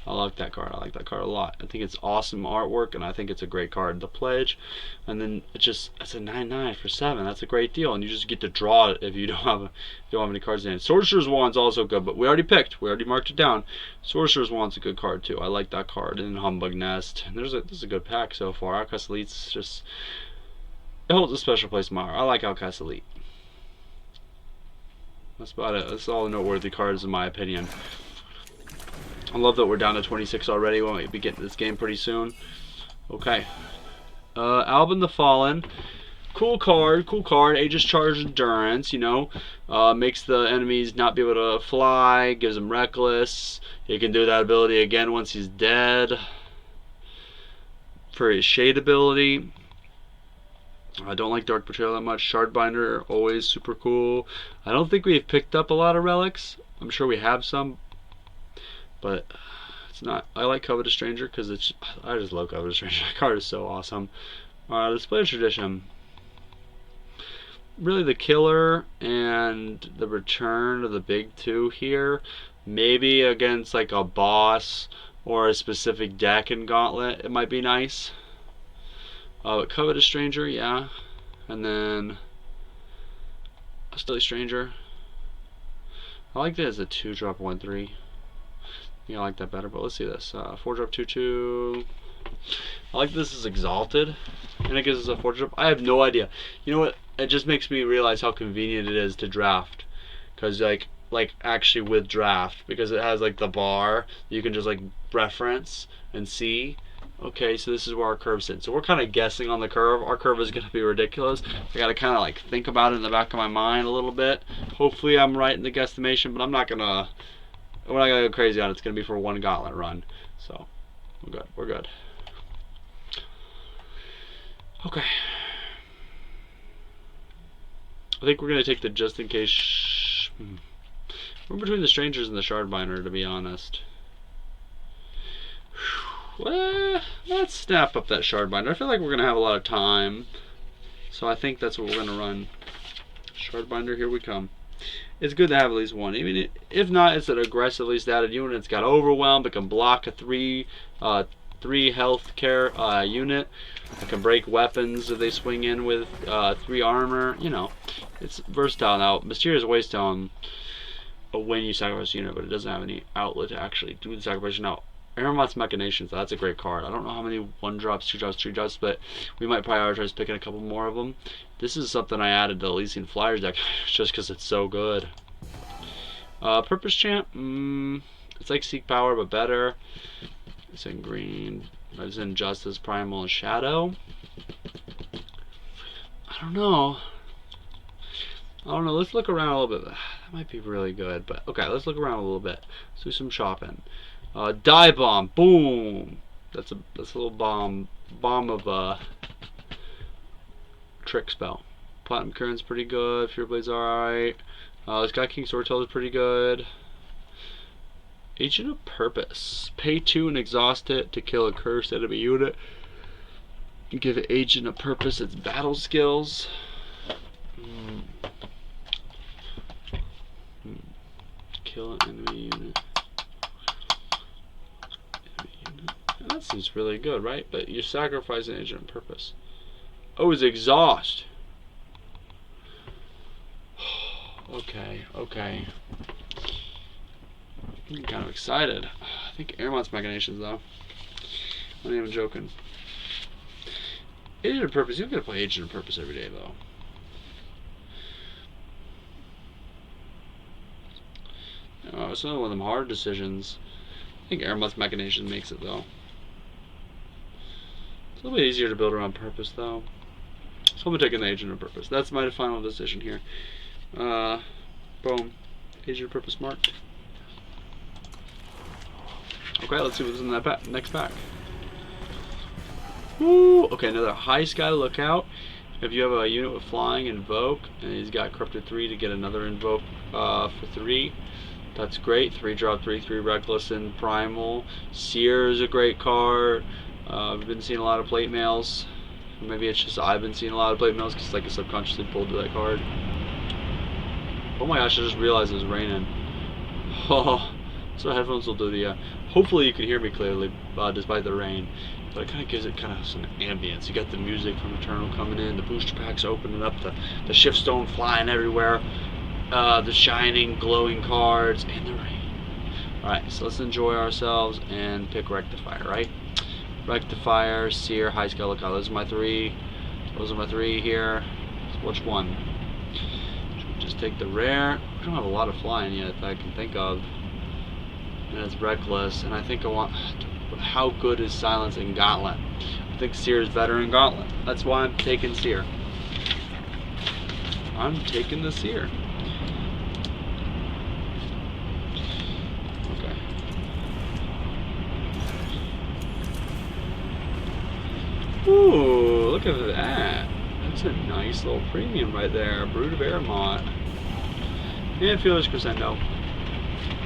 I like that card. I like that card a lot. I think it's awesome artwork, and I think it's a great card. The Pledge, and then it's a 9/9 for 7. That's a great deal, and you just get to draw it if you don't have any cards in it. Sorcerer's Wand's also good, but we already picked. We already marked it down. Sorcerer's Wand's a good card too. I like that card. And Humbug Nest. And this is a good pack so far. Outcast Elite's just, it holds a special place in my heart. I like Outcast Elite. That's about it. That's all the noteworthy cards in my opinion. I love that we're down to 26 already. We might be getting this game pretty soon. Okay. Albin the Fallen. Cool card. Aegis Charge Endurance, you know. Makes the enemies not be able to fly. Gives them Reckless. He can do that ability again once he's dead. For his Shade ability. I don't like Dark Betrayal that much. Shardbinder, always super cool. I don't think we've picked up a lot of relics. I'm sure we have some. But it's not. I like Covetous Stranger because I just love Covetous Stranger. That card is so awesome. Display of Tradition. Really, the killer and the return of the big two here. Maybe against like a boss or a specific deck in Gauntlet, it might be nice. Covetous Stranger, yeah. And then Display Stranger. I like this as a 2-drop 1/3. Yeah, I like that better, but let's see this. 4-drop 2/2. I like this as Exalted, and it gives us a 4-drop. I have no idea. You know what? It just makes me realize how convenient it is to draft, because like actually with draft, because it has like the bar you can just like reference and see. Okay, so this is where our curve's in. So we're kind of guessing on the curve. Our curve is going to be ridiculous. I got to kind of like think about it in the back of my mind a little bit. Hopefully I'm right in the guesstimation, but I'm not gonna. We're not going to go crazy on it. It's going to be for one Gauntlet run. So, we're good. Okay. I think we're going to take the just in case. We're between the Strangers and the Shardbinder, to be honest. Well, let's snap up that Shardbinder. I feel like we're going to have a lot of time. So I think that's what we're going to run. Shardbinder, here we come. It's good to have at least one. Even if not, it's an aggressively statted unit. It's got Overwhelm. It can block a 3 health care unit. It can break weapons if they swing in with 3 armor. You know, it's versatile. Now, Mysterious Waystone, when you sacrifice a unit, but it doesn't have any outlet to actually do the sacrifice. Now, Aramot's Machinations, that's a great card. I don't know how many 1-drops, 2-drops, 3-drops, but we might prioritize picking a couple more of them. This is something I added to the Elysian Flyers deck just because it's so good. Purpose Chant, It's like Seek Power, but better. It's in green. It's in Justice, Primal, and Shadow. I don't know. Let's look around a little bit. That might be really good, but okay, let's look around a little bit. Let's do some shopping. Die Bomb. Boom. That's a little bomb of trick spell. Platinum Current's pretty good. Fear Blade's alright. This guy King Swordtail is pretty good. Agent of Purpose. Pay 2 and exhaust it to kill a cursed enemy unit. Give Agent of Purpose its battle skills. Kill an enemy unit. That seems really good, right? But you're sacrificing Agent of Purpose. Oh, it's exhaust. Okay. I'm kind of excited. I think Airmont's Machinations, though. I'm not even joking. Agent of Purpose. You don't get to play Agent of Purpose every day, though. Oh, it's another one of them hard decisions. I think Airmont's Machination makes it, though. It's a little bit easier to build around Purpose, though. So I'm taking the Agent of Purpose. That's my final decision here. Boom. Agent of Purpose marked. Okay, let's see what's in that next pack. Woo! Okay, another High Sky Lookout. If you have a unit with flying, invoke, and he's got Corrupted 3 to get another invoke for 3. That's great. 3-drop, 3/3 Reckless and Primal. Seer is a great card. I've been seeing a lot of plate mails. Maybe it's just I've been seeing a lot of plate mails because like I subconsciously pulled that card. Oh my gosh, I just realized it was raining. Oh, so headphones will do the... hopefully you can hear me clearly despite the rain. But it kind of gives it kind of some ambience. You got the music from Eternal coming in, the booster packs opening up, the Shift Stone flying everywhere, the shining, glowing cards, and the rain. Alright, so let's enjoy ourselves and pick Rectifier, right? Rectifier, Seer, High Sky Lookout. Those are my 3. Those are my 3 here. So which one? Should we just take the rare? We don't have a lot of flying yet that I can think of. And it's Reckless, and I think I want... How good is Silence in Gauntlet? I think Seer is better in Gauntlet. That's why I'm taking Seer. I'm taking the Seer. Okay. Ooh, look at that. That's a nice little premium right there. Brood of Airmont. And Fearless Crescendo.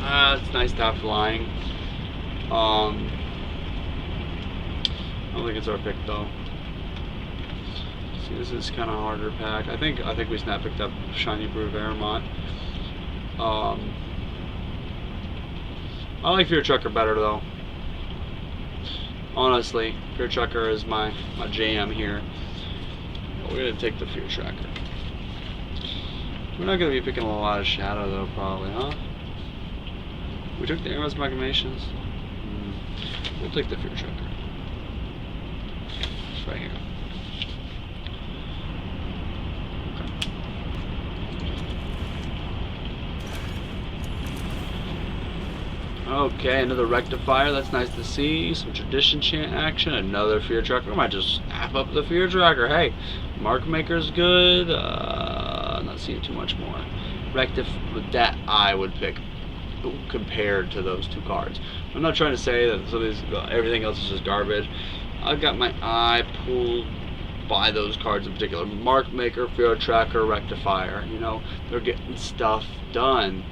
It's nice to have flying. I don't think it's our pick though. See, this is kind of a harder pack. I think we snap picked up Shiny Brood of Airmont. I like Fear Trucker better though. Honestly, Fear Trucker is my jam here. We're gonna take the Fear Tracker. We're not gonna be picking a lot of Shadow though, probably, huh? We took the Airmont's Machinations. We'll take the Fear Tracker. It's right here. Okay, another Rectifier. That's nice to see. Some Tradition Chant action. Another Fear Tracker. I might just snap up the Fear Tracker. Hey, Mark Maker's good. Not seeing too much more. With that, I would pick compared to those 2 cards. I'm not trying to say that everything else is just garbage. I've got my eye pulled by those cards in particular. Mark Maker, Fear Tracker, Rectifier. You know, they're getting stuff done.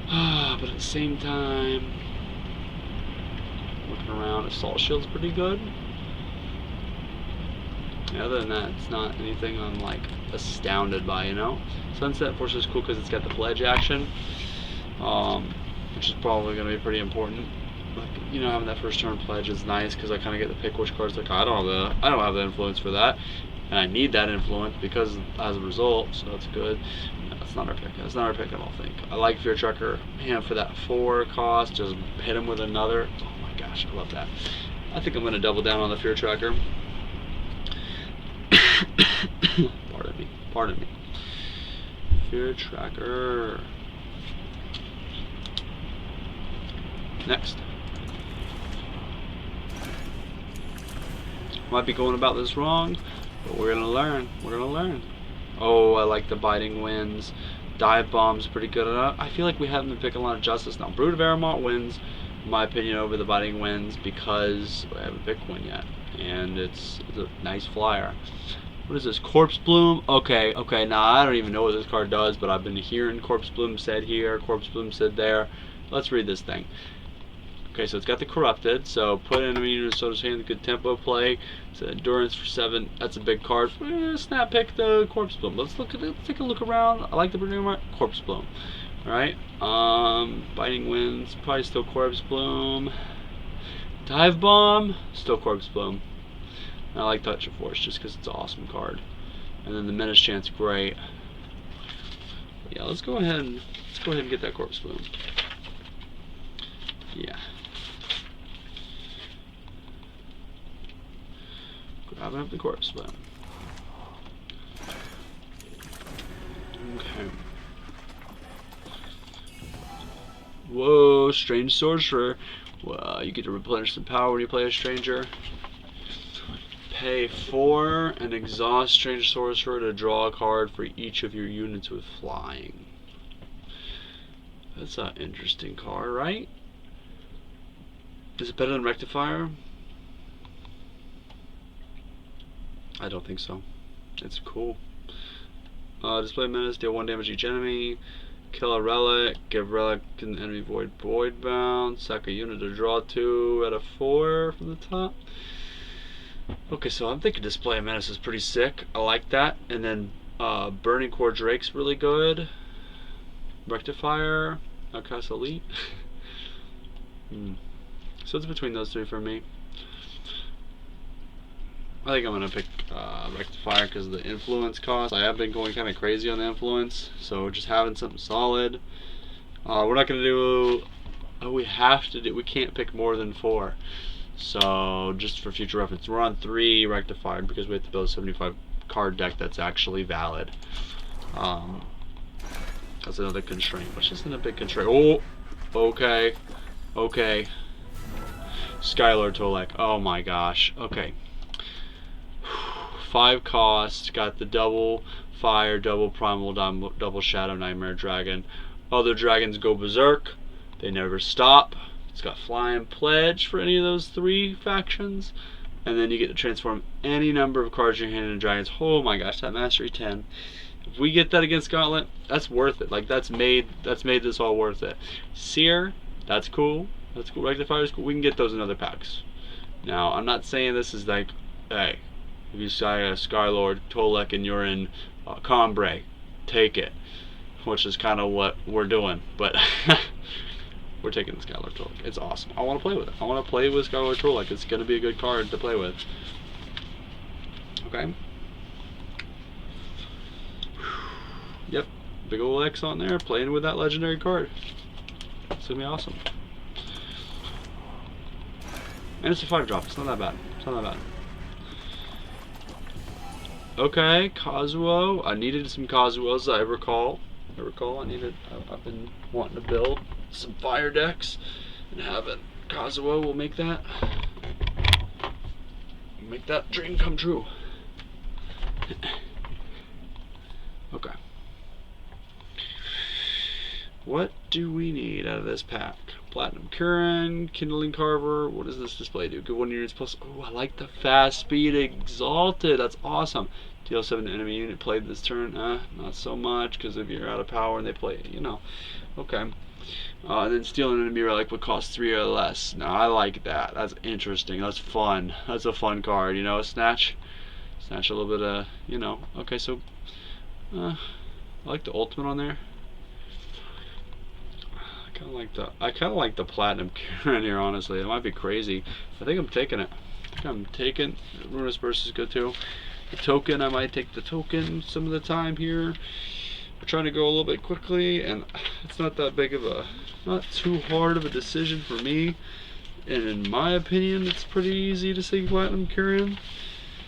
But at the same time, looking around, Assault Shield's pretty good. Yeah, other than that, it's not anything I'm like astounded by, you know. Sunset Force is cool because it's got the pledge action, which is probably going to be pretty important. Like, you know, having that first turn pledge is nice because I kind of get to pick which cards. Like, I don't have the influence for that, and I need that influence because as a result. So that's good. That's not our pick. That's not our pick, I don't think. I like Fear Trucker. Man, for that 4 cost, just hit him with another. Oh my gosh, I love that. I think I'm going to double down on the Fear Tracker. Pardon me. Fear Tracker. Next. Might be going about this wrong, but we're gonna learn. We're gonna learn. Oh, I like the biting winds. Dive bomb's pretty good at it. I feel like we haven't been picking a lot of justice now. Brood of Aramont wins, in my opinion, over the biting winds because I haven't picked one yet, and it's a nice flyer. What is this? Corpse Bloom? Okay, now I don't even know what this card does, but I've been hearing Corpse Bloom said here, Corpse Bloom said there. Let's read this thing. Okay, so it's got the Corrupted, so put enemy units so hand, good tempo play. It's endurance for 7. That's a big card. Snap pick the Corpse Bloom. Let's take a look around. I like the Corpse Bloom. Alright. Biting Winds, probably still Corpse Bloom. Dive Bomb, still Corpse Bloom. I like Touch of Force just because it's an awesome card. And then the Menace Chance, great. Yeah, let's go ahead and get that Corpse Bloom. Yeah. Grabbing up the Corpse Bloom. Okay. Whoa, Strange Sorcerer. Well, you get to replenish some power when you play a stranger. Pay 4 and exhaust Strange Sorcerer to draw a card for each of your units with flying. That's an interesting card, right? Is it better than Rectifier? I don't think so. It's cool. Display Menace, deal 1 damage each enemy. Kill a relic, give relic an enemy void bound. Sack a unit to draw 2 out of 4 from the top. Okay, so I'm thinking Display Menace is pretty sick. I like that. And then Burning Core Drake's really good. Rectifier, Outcast Elite. So it's between those 3 for me. I think I'm going to pick Rectifier because of the influence cost. I have been going kind of crazy on the influence, so just having something solid. We're not going to do, we can't pick more than 4. So just for future reference, we're on 3 Rectified because we have to build a 75 card deck that's actually valid. That's another constraint, which isn't a big constraint. Oh, okay. Skylord Tolek, oh my gosh, okay. 5 cost, got the double fire, double primal, double shadow nightmare dragon. Other dragons go berserk, they never stop. It's got flying pledge for any of those 3 factions, and then you get to transform any number of cards in your hand into dragons. Oh my gosh, that mastery 10. If we get that against Gauntlet, that's worth it. Like that's made this all worth it. Seer, that's cool. That's cool. Rectifier's cool. We can get those in other packs. Now, I'm not saying this is like, hey, if you say a Skylord Tolek and you're in Combray, take it, which is kind of what we're doing. But we're taking the Skylord Tolek. It's awesome. I want to play with it. I want to play with Skylord Tolek. It's going to be a good card to play with. Okay. Yep. Big ol' X on there, playing with that legendary card. It's going to be awesome. And it's a 5-drop. It's not that bad. It's not that bad. Okay, Kazuo. I needed some Kazuos, I recall. I've been wanting to build some fire decks, and having Kazuo will make that dream come true. Okay. What do we need out of this pack? Platinum Curran, Kindling Carver. What does this display do? Good 1 units plus. Oh, I like the fast speed Exalted. That's awesome. Deal 7 to enemy unit played this turn. Not so much because if you're out of power and they play, you know. Okay. And then steal an enemy relic would cost 3 or less. Now I like that. That's interesting. That's fun. That's a fun card. You know, snatch a little bit of, you know. Okay, so I like the ultimate on there. I kind of like the Platinum Curran here, honestly. It might be crazy. I think I'm taking it. Ruinous Burst is good too. The token, I might take the token some of the time here. We're trying to go a little bit quickly, and it's not that big of a, not too hard of a decision for me. And in my opinion, it's pretty easy to say Platinum Curran,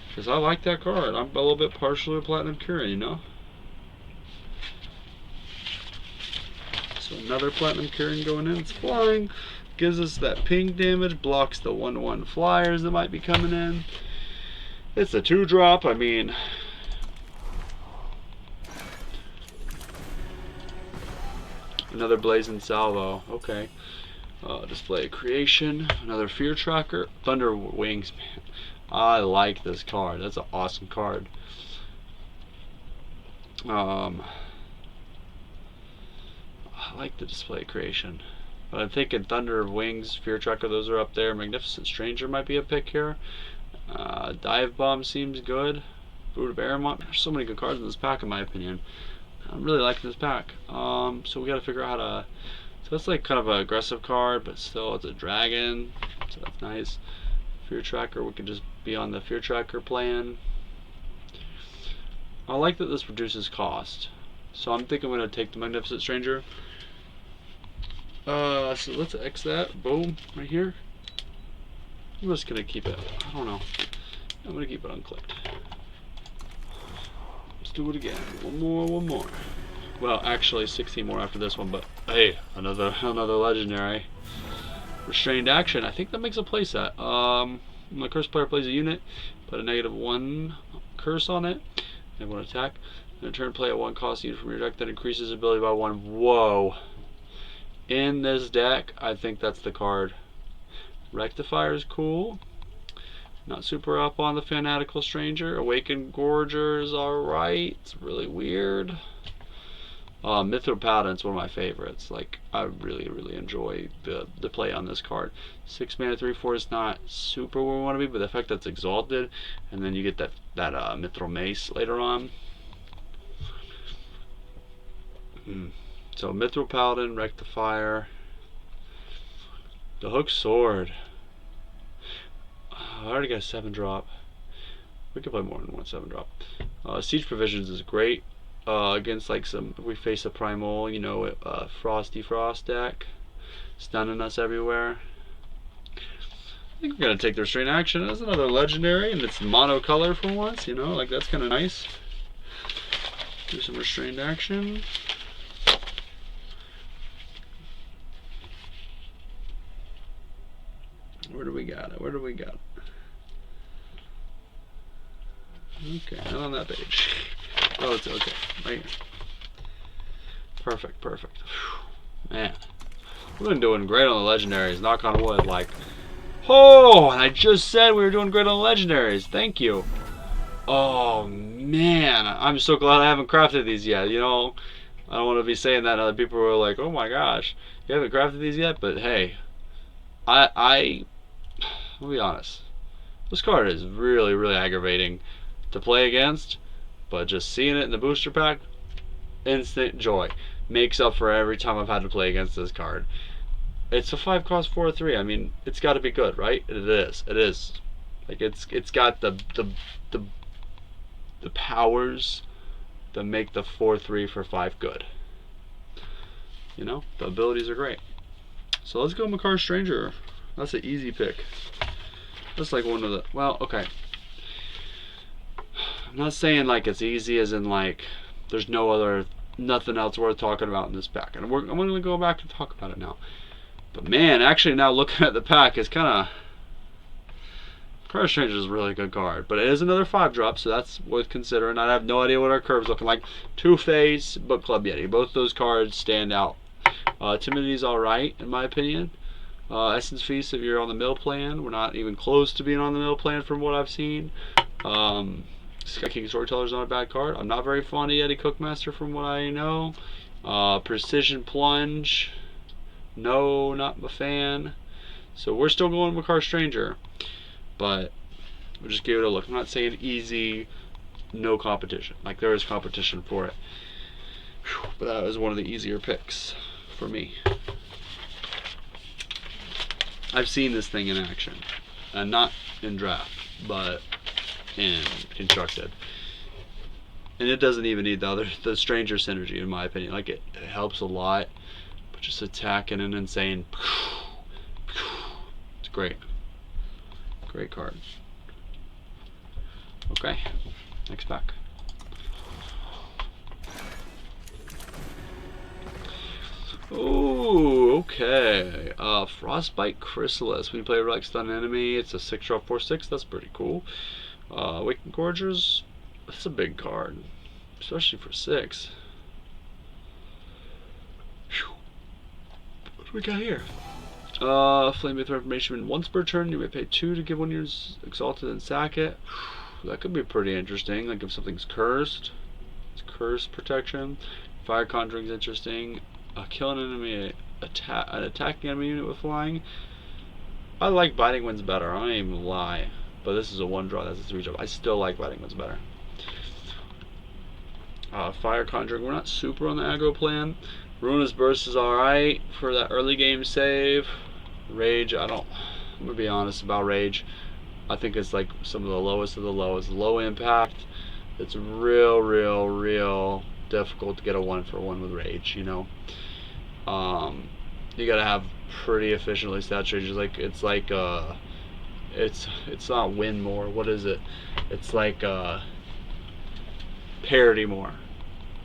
because I like that card. I'm a little bit partial to Platinum Curran, you know. So another Platinum Curran going in. It's flying. gives us that ping damage, blocks the 1/1 flyers that might be coming in. It's a 2-drop. I mean, another Blazing Salvo. Okay. Display Creation. Another Fear Tracker. Thunder Wings, man. I like this card. That's an awesome card. I like the Display Creation. But I'm thinking Thunder Wings, Fear Tracker, those are up there. Magnificent Stranger might be a pick here. Dive Bomb seems good. Brood of Aramont. There's so many good cards in this pack, in my opinion. I'm really liking this pack. So we gotta figure out how to. So it's like kind of an aggressive card, but still it's a dragon, so that's nice. Fear Tracker, we can just be on the Fear Tracker plan. I like that this reduces cost, so I'm thinking I'm gonna take the Magnificent Stranger. So let's X that. Boom, right here. I'm just gonna keep it. I don't know. I'm gonna keep it unclicked. Let's do it again. One more. Well, actually 16 more after this one, but hey, another legendary. Restrained Action. I think that makes a playset. When the cursed player plays a unit, put a -1 curse on it. They won't attack. In return, play a 1 cost unit from your deck that increases ability by 1. Whoa. In this deck, I think that's the card. Rectifier is cool. Not super up on the Fanatical Stranger. Awakened Gorger is alright. It's really weird. Mithril Paladin's one of my favorites. Like, I really enjoy the play on this card. 6 mana, 3/4 is not super where we want to be, but the fact that's exalted, and then you get that Mithril Mace later on. So Mithril Paladin, Rectifier, the Hook Sword. I already got a 7-drop. We could play more than one 7-drop. Siege Provisions is great. Against like some, if we face a primal, you know, Frosty Frost deck, stunning us everywhere. I think we're gonna take the Restrained Action. That's another legendary, and it's monocolor for once. You know, like that's kind of nice. Do some Restrained Action. Where do we got it? Where do we got it? Okay, not on that page. Oh, it's okay. Right here. Perfect. Man. We've been doing great on the legendaries, knock on wood. Like, oh, and I just said we were doing great on the legendaries. Thank you. Oh, man. I'm so glad I haven't crafted these yet. You know, I don't want to be saying that and other people are like, oh my gosh, you haven't crafted these yet? But hey, I'll be honest. This card is really aggravating to play against. But just seeing it in the booster pack, instant joy. Makes up for every time I've had to play against this card. It's a 5 cost 4/3. I mean, it's got to be good, right? It is. It is. Like it's got the powers that make the 4/3 for 5 good. You know, the abilities are great. So let's go Makar Stranger. That's an easy pick. That's like one of the, well, okay. I'm not saying like it's easy as in like there's nothing else worth talking about in this pack. And I'm going to go back and talk about it now. But man, actually now looking at the pack, it's kind of, Card Stranger is a really good card. But it is another 5-drop, so that's worth considering. I have no idea what our curve's looking like. Two-Face, Book Club Yeti. Both those cards stand out. Timidity's alright, in my opinion. Essence Feast, if you're on the mill plan. We're not even close to being on the mill plan from what I've seen. Sky King Storyteller's not a bad card. I'm not very fond of Yeti Cookmaster from what I know. Precision Plunge, no, not a fan. So we're still going with Makar Stranger, but we'll just give it a look. I'm not saying easy, no competition. Like there is competition for it. But that was one of the easier picks for me. I've seen this thing in action, and not in draft, but in constructed, and it doesn't even need the Stranger synergy in my opinion. Like it helps a lot, but just attacking an insane, it's great card. Okay, next pack. Oh, okay. Frostbite Chrysalis. When you play a relic stun enemy, it's a 6-drop 4/6. That's pretty cool. Waking Gorgers. That's a big card, especially for 6. Whew. What do we got here? Flame Information. Once per turn, you may pay 2 to give one of yours exalted and sack it. That could be pretty interesting. Like if something's cursed, it's curse protection. Fire Conjuring's interesting. Kill an enemy, an attacking enemy unit with flying. I like Biting Winds better. I don't even lie. But this is a 1-draw. That's a 3-drop. I still like Biting Winds better. Fire Conjuring. We're not super on the aggro plan. Ruinous Burst is alright for that early game save. Rage, I'm gonna be honest about Rage. I think it's like some of the lowest of the lowest. Low impact. It's real difficult to get a 1-for-1 with Rage, you know. You gotta have pretty efficiently saturated. Like it's not win more. What is it? It's like parity more.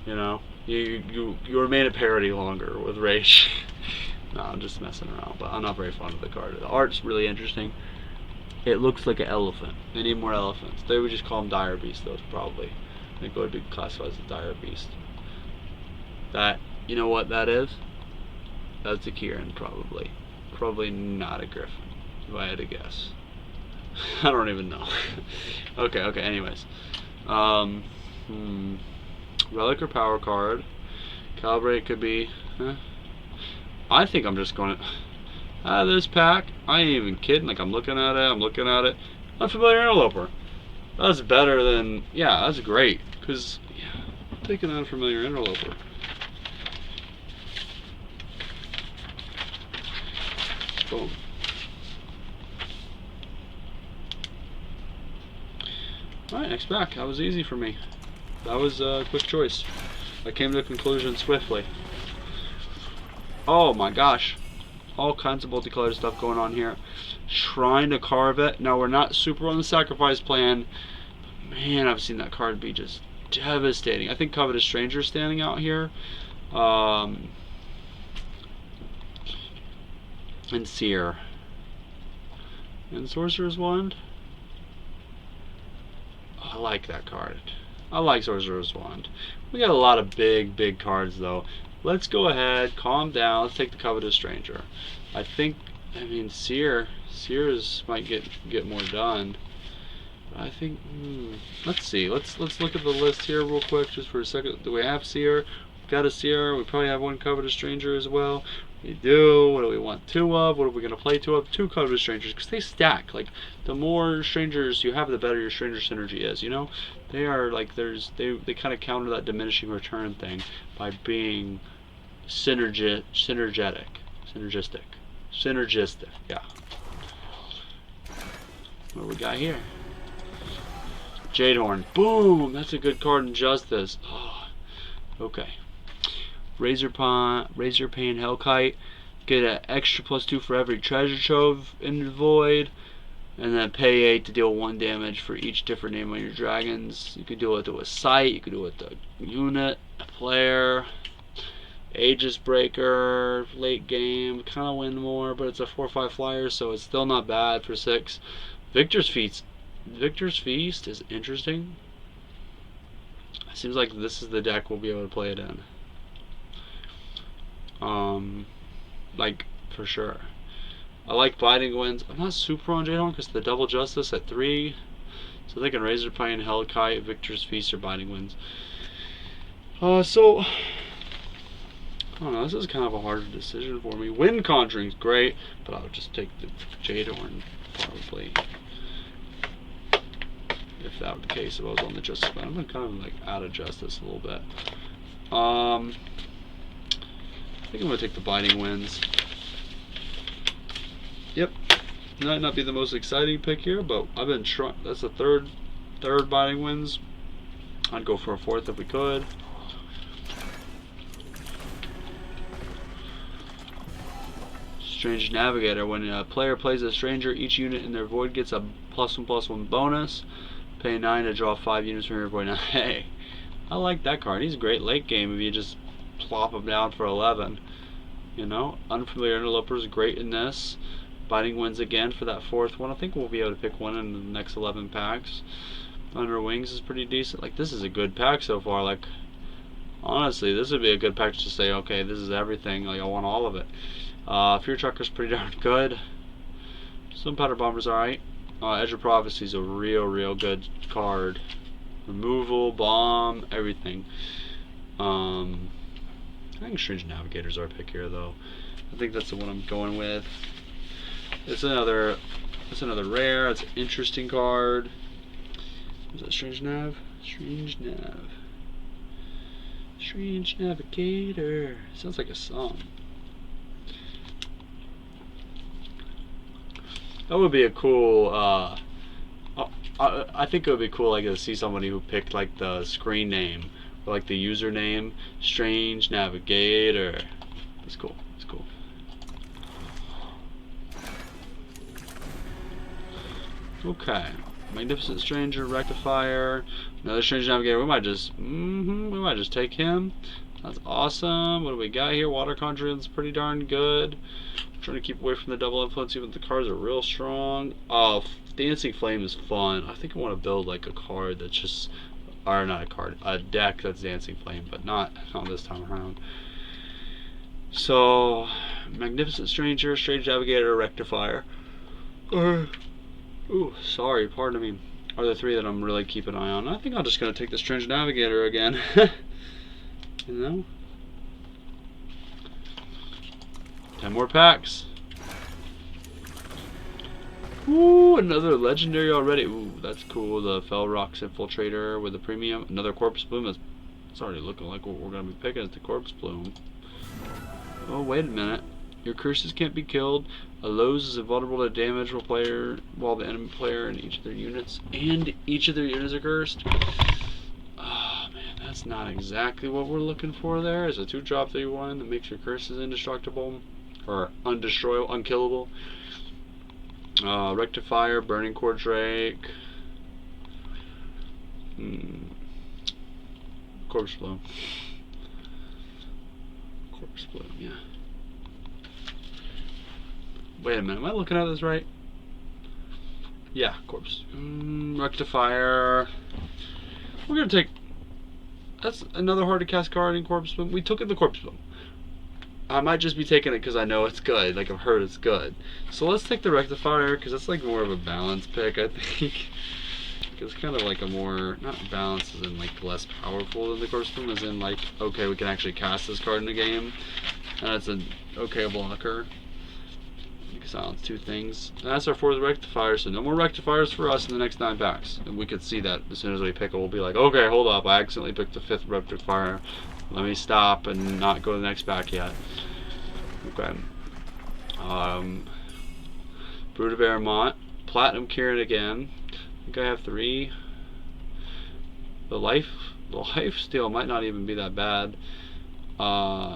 You know, you remain at parity longer with Rage. No, I'm just messing around, but I'm not very fond of the card. The art's really interesting. It looks like an elephant. They need more elephants. They would just call them Dire Beast, though, probably. I think it would be classified as a Dire Beast. That, you know what that is? That's a Kieran, probably. Probably not a Griffin, if I had to guess. I don't even know. Okay, anyways. Relic or power card. Calibrate could be... I think I'm just going to... this pack. I ain't even kidding. Like, I'm looking at it. Unfamiliar Interloper. That's better than... Yeah, that's great. Because, yeah, I'm taking an Unfamiliar Interloper. Boom. Alright, next pack. That was easy for me. That was a quick choice. I came to a conclusion swiftly. Oh my gosh. All kinds of multicolored stuff going on here. Shrine to Carve It. Now, we're not super on the sacrifice plan. Man, I've seen that card be just devastating. I think Covetous Stranger is standing out here. And Seer. And Sorcerer's Wand. Oh, I like that card. I like Sorcerer's Wand. We got a lot of big cards, though. Let's go ahead, calm down. Let's take the Covetous Stranger. I mean, Seer might get more done. But I think, let's see. Let's look at the list here real quick, just for a second. Do we have Seer? We've got a Seer. We probably have one Covetous Stranger as well. We do. What do we want 2 of? What are we gonna play 2 of? 2 Covetous Strangers, because they stack. Like, the more strangers you have, the better your stranger synergy is. You know, they are like they kind of counter that diminishing return thing by being synergistic. Yeah. What do we got here? Jadehorn. Boom! That's a good card in Justice. Oh, okay. Razor Pain, Hellkite. Get an extra +2 for every treasure trove in the void. And then pay 8 to deal 1 damage for each different name on your dragons. You can do it with a sight, you can do it with a unit, a player. Aegis Breaker, late game, kind of win more, but it's a 4/5 flyer, so it's still not bad for 6. Victor's Feast is interesting. It seems like this is the deck we'll be able to play it in. Like, for sure. I like Biting Winds. I'm not super on Jadehorn because the double justice at 3. So they can Razor Pain, Hellkite, Victor's Feast, or Biting Winds. So I don't know, this is kind of a hard decision for me. Wind Conjuring's great, but I'll just take the Jadehorn probably. If that were the case, if I was on the Justice plan. I'm kind of like out of Justice a little bit. I think I'm gonna take the Biting Winds. Yep, might not be the most exciting pick here, but I've been trying. That's the third Biting Winds. I'd go for a 4th if we could. Strange Navigator. When a player plays a stranger, each unit in their void gets a +1/+1 bonus. Pay 9 to draw 5 units from your void. Now, hey, I like that card. He's a great late game if you just plop him down for 11. You know, Unfamiliar Interloper is great in this. Biting Winds again for that fourth one. I think we'll be able to pick one in the next 11 packs. Under Wings is pretty decent. Like, this is a good pack so far. Like, honestly, this would be a good pack to say, okay, this is everything. Like, I want all of it. Fear Trucker's pretty darn good. Some Powder Bomber's alright. Edge of Prophecy's a real good card. Removal, bomb, everything. I think Strange Navigator's our pick here, though. I think that's the one I'm going with. It's another rare. It's an interesting card. Is that Strange Nav? Strange Nav. Strange Navigator. Sounds like a song. That would be a cool. I think it would be cool, like, to see somebody who picked like the screen name or like the username Strange Navigator. That's cool. That's cool. Okay, Magnificent Stranger, Rectifier, another Strange Navigator. We might just take him. That's awesome. What do we got here? Water Conjuring's pretty darn good. I'm trying to keep away from the double influence, even if the cards are real strong. Oh, Dancing Flame is fun. I think I want to build like a card that's just, or not a card, a deck that's Dancing Flame, but not this time around. So, Magnificent Stranger, Strange Navigator, Rectifier. Ooh, sorry, pardon me. Are the three that I'm really keeping an eye on. I think I'm just going to take the Strange Navigator again. You know? 10 more packs. Ooh, another legendary already. Ooh, that's cool. The Fell Rocks Infiltrator with the premium. Another Corpse Bloom. It's already looking like what we're going to be picking is the Corpse Bloom. Oh, wait a minute. Your curses can't be killed. A Lowe's is invulnerable to damage while the enemy player and each of their units are cursed. Oh man, that's not exactly what we're looking for there. It's a 2-drop 3/1 that makes your curses indestructible or unkillable. Rectifier, Burning Core Drake. Corpse Bloom. Corpse Bloom, yeah. Wait a minute, am I looking at this right? Yeah, Corpse. Rectifier. We're gonna take. That's another hard to cast card in Corpse Bloom. We took it the Corpse Bloom. I might just be taking it because I know it's good. Like, I've heard it's good. So let's take the Rectifier because that's like more of a balanced pick, I think. It's kind of like a more, not balanced as in like less powerful than the Corpse Bloom, as in like, okay, we can actually cast this card in the game. And it's an okay blocker. Silence 2 things. And that's our 4th Rectifier, so no more Rectifiers for us in the next 9 packs. And we could see that as soon as we pick it, we'll be like, okay, hold up, I accidentally picked the 5th Rectifier. Let me stop and not go to the next pack yet. Okay. Brood of Aramont. Platinum Kieran again. I think I have 3. The life steal might not even be that bad.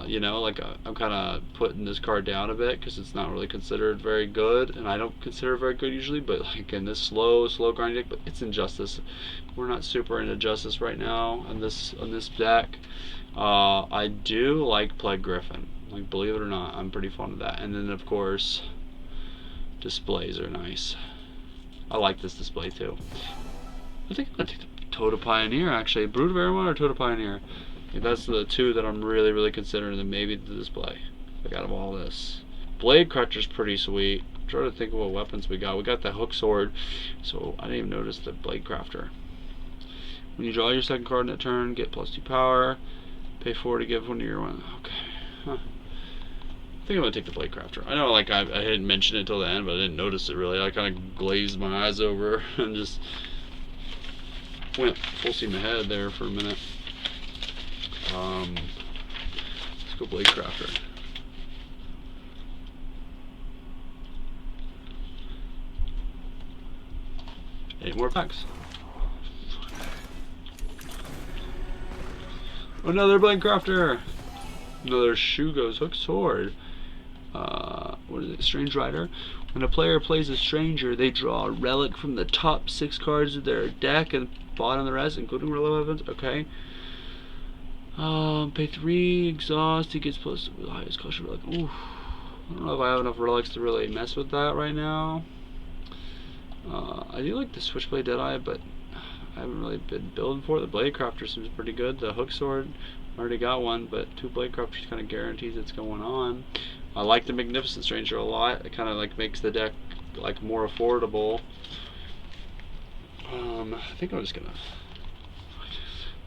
You know, like I'm kind of putting this card down a bit because it's not really considered very good, and I don't consider it very good usually, but like in this slow grinding deck, but it's Injustice. We're not super into Justice right now on this deck. I do like Plague Griffin, like, believe it or not, I'm pretty fond of that. And then of course displays are nice. I like this display too. I think I'm gonna take the Totem Pioneer actually. Brood of Aramont or Totem Pioneer? That's the 2 that I'm really considering, and maybe the display. Like, out of all this, Blade Crutcher's pretty sweet. I'm trying to think of what weapons we got. We got the Hook Sword, so I didn't even notice the Blade Crafter. When you draw your 2nd card in a turn, get +2 power. Pay 4 to give one of your one. Okay. Huh. I think I'm gonna take the Blade Crafter. I know, like, I didn't mention it until the end, but I didn't notice it really. I kind of glazed my eyes over and just went full steam ahead there for a minute. Let's go Blade Crafter. Eight more packs. Another Blade Crafter. Another Shugo's Hook Sword. What is it? Strange Rider. When a player plays a stranger, they draw a relic from the top 6 cards of their deck and bottom the rest, including relevant weapons. Okay. Pay 3 exhaust. He gets plus the highest cost relic. Ooh, I don't know if I have enough relics to really mess with that right now. I do like the Switchblade Deadeye, but I haven't really been building for it. The Blade Crafter seems pretty good. The Hook Sword, I already got one, but 2 Blade Crafters kind of guarantees it's going on. I like the Magnificent Stranger a lot. It kind of like makes the deck like more affordable. I think I'm just gonna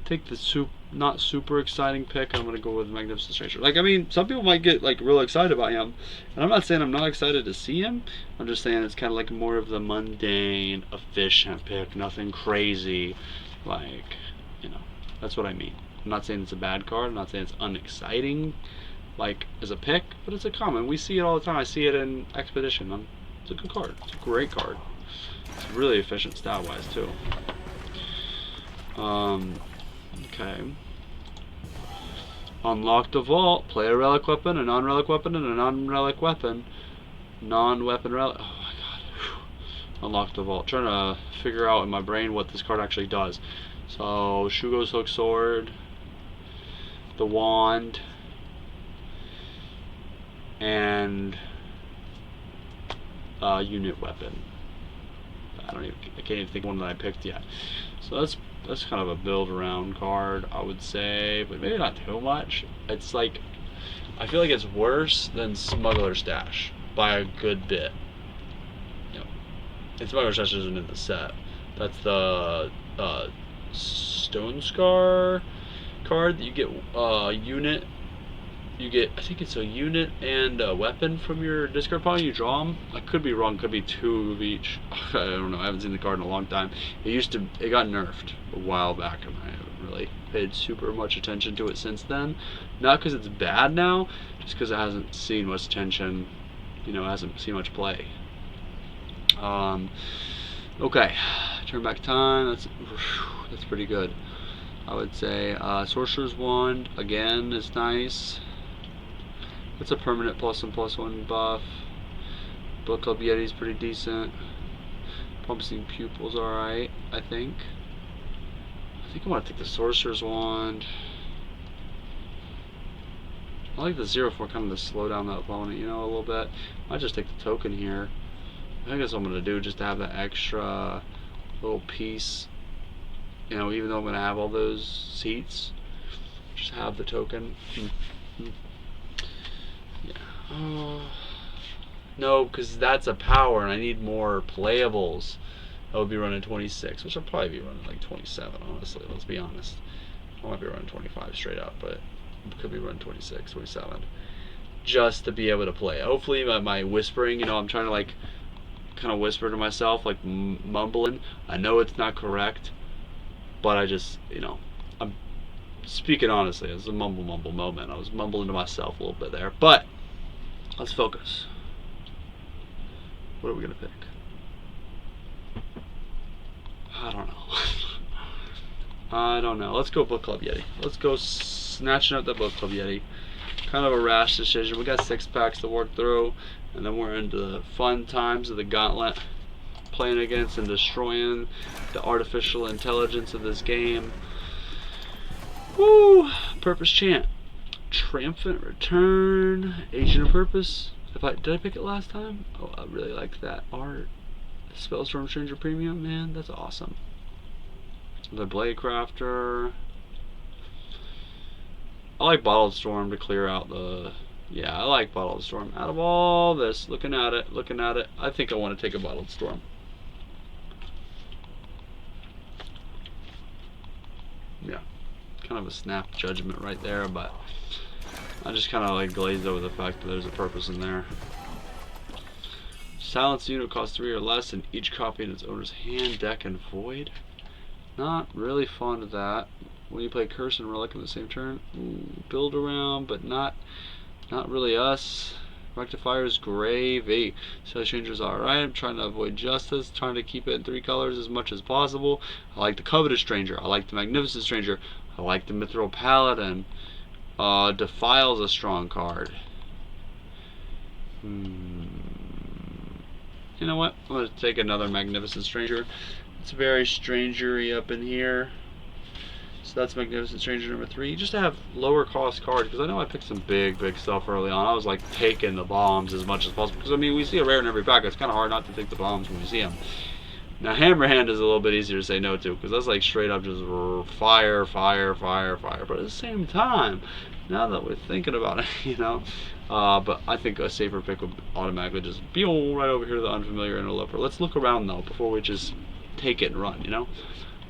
take the not super exciting pick. I'm gonna go with Magnificent Stranger. Like, I mean, some people might get like real excited about him, and I'm not saying I'm not excited to see him. I'm just saying it's kind of like more of the mundane, efficient pick, nothing crazy. Like, you know, that's what I mean. I'm not saying it's a bad card. I'm not saying it's unexciting, like as a pick, but it's a common. We see it all the time. I see it in Expedition. It's a good card. It's a great card. It's really efficient stat-wise too. Okay. Unlock the vault. Play a relic weapon, a non-relic weapon, and a non-relic weapon. Non-weapon relic. Oh my god. Whew. Unlock the vault. Trying to figure out in my brain what this card actually does. So, Shugo's Hook Sword, the Wand, and unit weapon. I can't even think of one that I picked yet. So that's kind of a build around card, I would say, but maybe not too much. It's like, I feel like it's worse than Smuggler Stash by a good bit. You know, and Smuggler Stash isn't in the set. That's the Stone Scar card that you get unit. You get, I think it's a unit and a weapon from your discard pile. You draw them. I could be wrong. Could be 2 of each. I don't know. I haven't seen the card in a long time. It got nerfed a while back, and I haven't really paid super much attention to it since then. Not because it's bad now, just because it hasn't seen much attention. You know, it hasn't seen much play. Okay, turn back time. That's pretty good. I would say Sorcerer's Wand again is nice. It's a permanent +1/+1 buff. Book Club Yeti's pretty decent. Promising Pupil's alright, I think. I want to take the Sorcerer's Wand. I like the 0/4 kind of to slow down the opponent, you know, a little bit. I might just take the token here. I think that's what I'm going to do, just to have that extra little piece. You know, even though I'm going to have all those seats, just have the token. Yeah. No, because that's a power, and I need more playables. I would be running 26, which I'll probably be running like 27, honestly, let's be honest. I might be running 25 straight up, but I could be running 26, 27. Just to be able to play. Hopefully my whispering, you know, I'm trying to like kind of whisper to myself, like mumbling. I know it's not correct, but I just, you know, I'm speaking honestly. It was a mumble moment. I was mumbling to myself a little bit there, but let's focus. What are we gonna pick? I don't know. I don't know. Let's go Book Club Yeti. Let's go snatching up the Book Club Yeti. Kind of a rash decision. We got 6 packs to work through, and then we're into the fun times of the Gauntlet, playing against and destroying the artificial intelligence of this game. Woo! Purpose Chant. Triumphant Return. Agent of Purpose. Did I pick it last time? Oh, I really liked that art. Spellstorm Stranger Premium, man, that's awesome. The Blade Crafter. I like Bottled Storm to clear out the... Yeah, I like Bottled Storm. Out of all this, looking at it, I think I want to take a Bottled Storm. Yeah, kind of a snap judgment right there, but I just kind of like glazed over the fact that there's a purpose in there. Silence unit costs 3 or less, and each copy in its owner's hand, deck, and void. Not really fond of that. When you play Curse and Relic in the same turn, build around, but not really us. Rectifier's gravy. Celestial Stranger's alright. I'm trying to avoid Justice, trying to keep it in 3 colors as much as possible. I like the Covetous Stranger. I like the Magnificent Stranger. I like the Mithril Paladin. Defile's a strong card. You know what? I'm going to take another Magnificent Stranger. It's very strangery up in here. So that's Magnificent Stranger number 3. Just to have lower cost cards, because I know I picked some big stuff early on. I was like taking the bombs as much as possible, because I mean we see a rare in every pack. It's kind of hard not to take the bombs when we see them. Now Hammerhand is a little bit easier to say no to, because that's like straight up just fire. But at the same time, now that we're thinking about it, you know, but I think a safer pick would automatically just be right over here to the Unfamiliar Interloper. Let's look around though before we just take it and run, you know.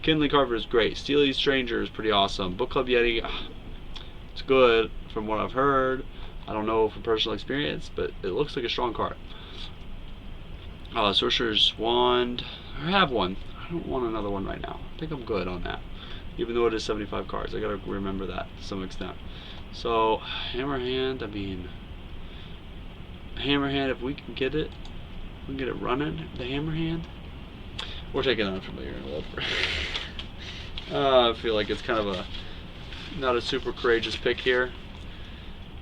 Kindling Carver is great. Steely Stranger is pretty awesome. Book Club Yeti, it's good from what I've heard. I don't know from personal experience, but it looks like a strong card. Sorcerer's Wand, I have one. I don't want another one right now. I think I'm good on that. Even though it is 75 cards, I gotta remember that to some extent. So, Hammerhand, I mean, Hammerhand, if we can get it, we can get it running, the Hammerhand. We're taking an Unfamiliar Interloper. I feel like it's kind of a not a super courageous pick here,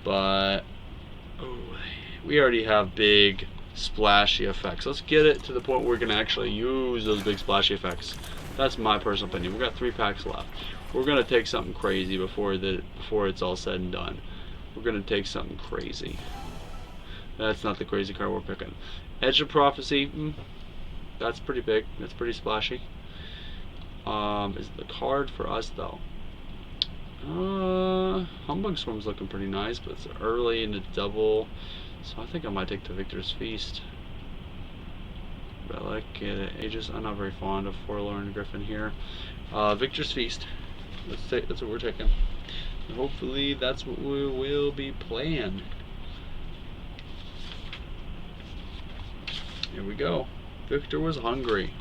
but we already have big splashy effects. Let's get it to the point where we can actually use those big splashy effects. That's my personal opinion. We've got 3 packs left. We're gonna take something crazy before it's all said and done. We're gonna take something crazy. That's not the crazy card we're picking. Edge of Prophecy. That's pretty big. That's pretty splashy. Is the card for us though? Humbug Swarm's looking pretty nice, but it's early and it's double, so I think I might take the Victor's Feast. Relic, Aegis. I'm not very fond of Forlorn Griffin here. Victor's Feast. That's what we're taking. And hopefully that's what we will be playing. Here we go. Victor was hungry,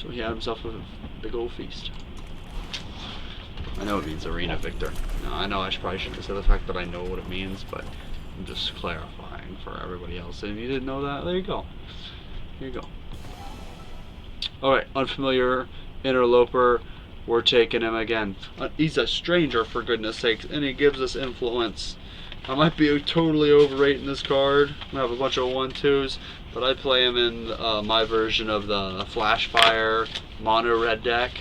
so he had himself a big old feast. I know it means Arena Victor. Now, I know I probably shouldn't have said the fact that I know what it means, but I'm just clarifying for everybody else. And if you didn't know that, there you go. Here you go. Alright, Unfamiliar Interloper. We're taking him again. He's a stranger, for goodness sakes, and he gives us influence. I might be totally overrating this card. I have a bunch of 1/2s, but I play him in my version of the Flash Fire Mono Red deck,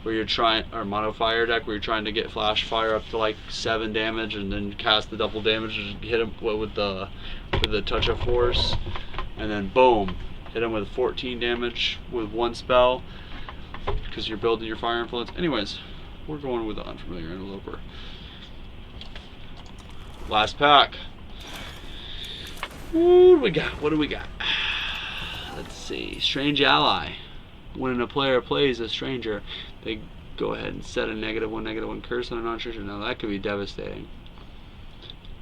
where you're trying, or Mono Fire deck, where you're trying to get Flash Fire up to like 7 damage, and then cast the double damage and hit him with the Touch of Force, and then boom, hit him with 14 damage with 1 spell, because you're building your fire influence. Anyways, we're going with the Unfamiliar Interloper. Last pack. What do we got? What do we got? Let's see. Strange Ally. When a player plays a stranger, they go ahead and set a -1/-1 curse on a non-stranger. Now that could be devastating.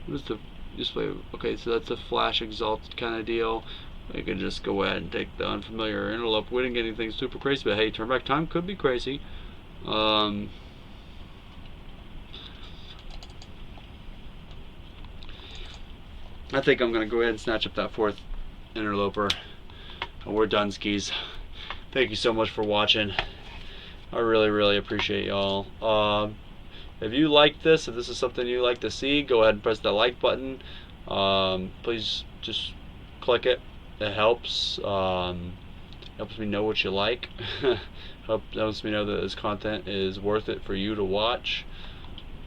What is the display? Okay, so that's a Flash Exalted kind of deal. They could just go ahead and take the Unfamiliar Interloper. We didn't get anything super crazy, but hey, turn back time could be crazy. I think I'm going to go ahead and snatch up that 4th Interloper. And we're done, skis. Thank you so much for watching. I really appreciate y'all. If you like this, if this is something you like to see, go ahead and press the like button. Please just click it. It helps. Helps me know what you like. Helps me know that this content is worth it for you to watch.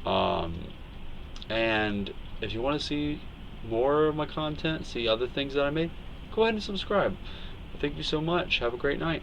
And if you want to see more of my content, see other things that I made, go ahead and subscribe. Thank you so much. Have a great night.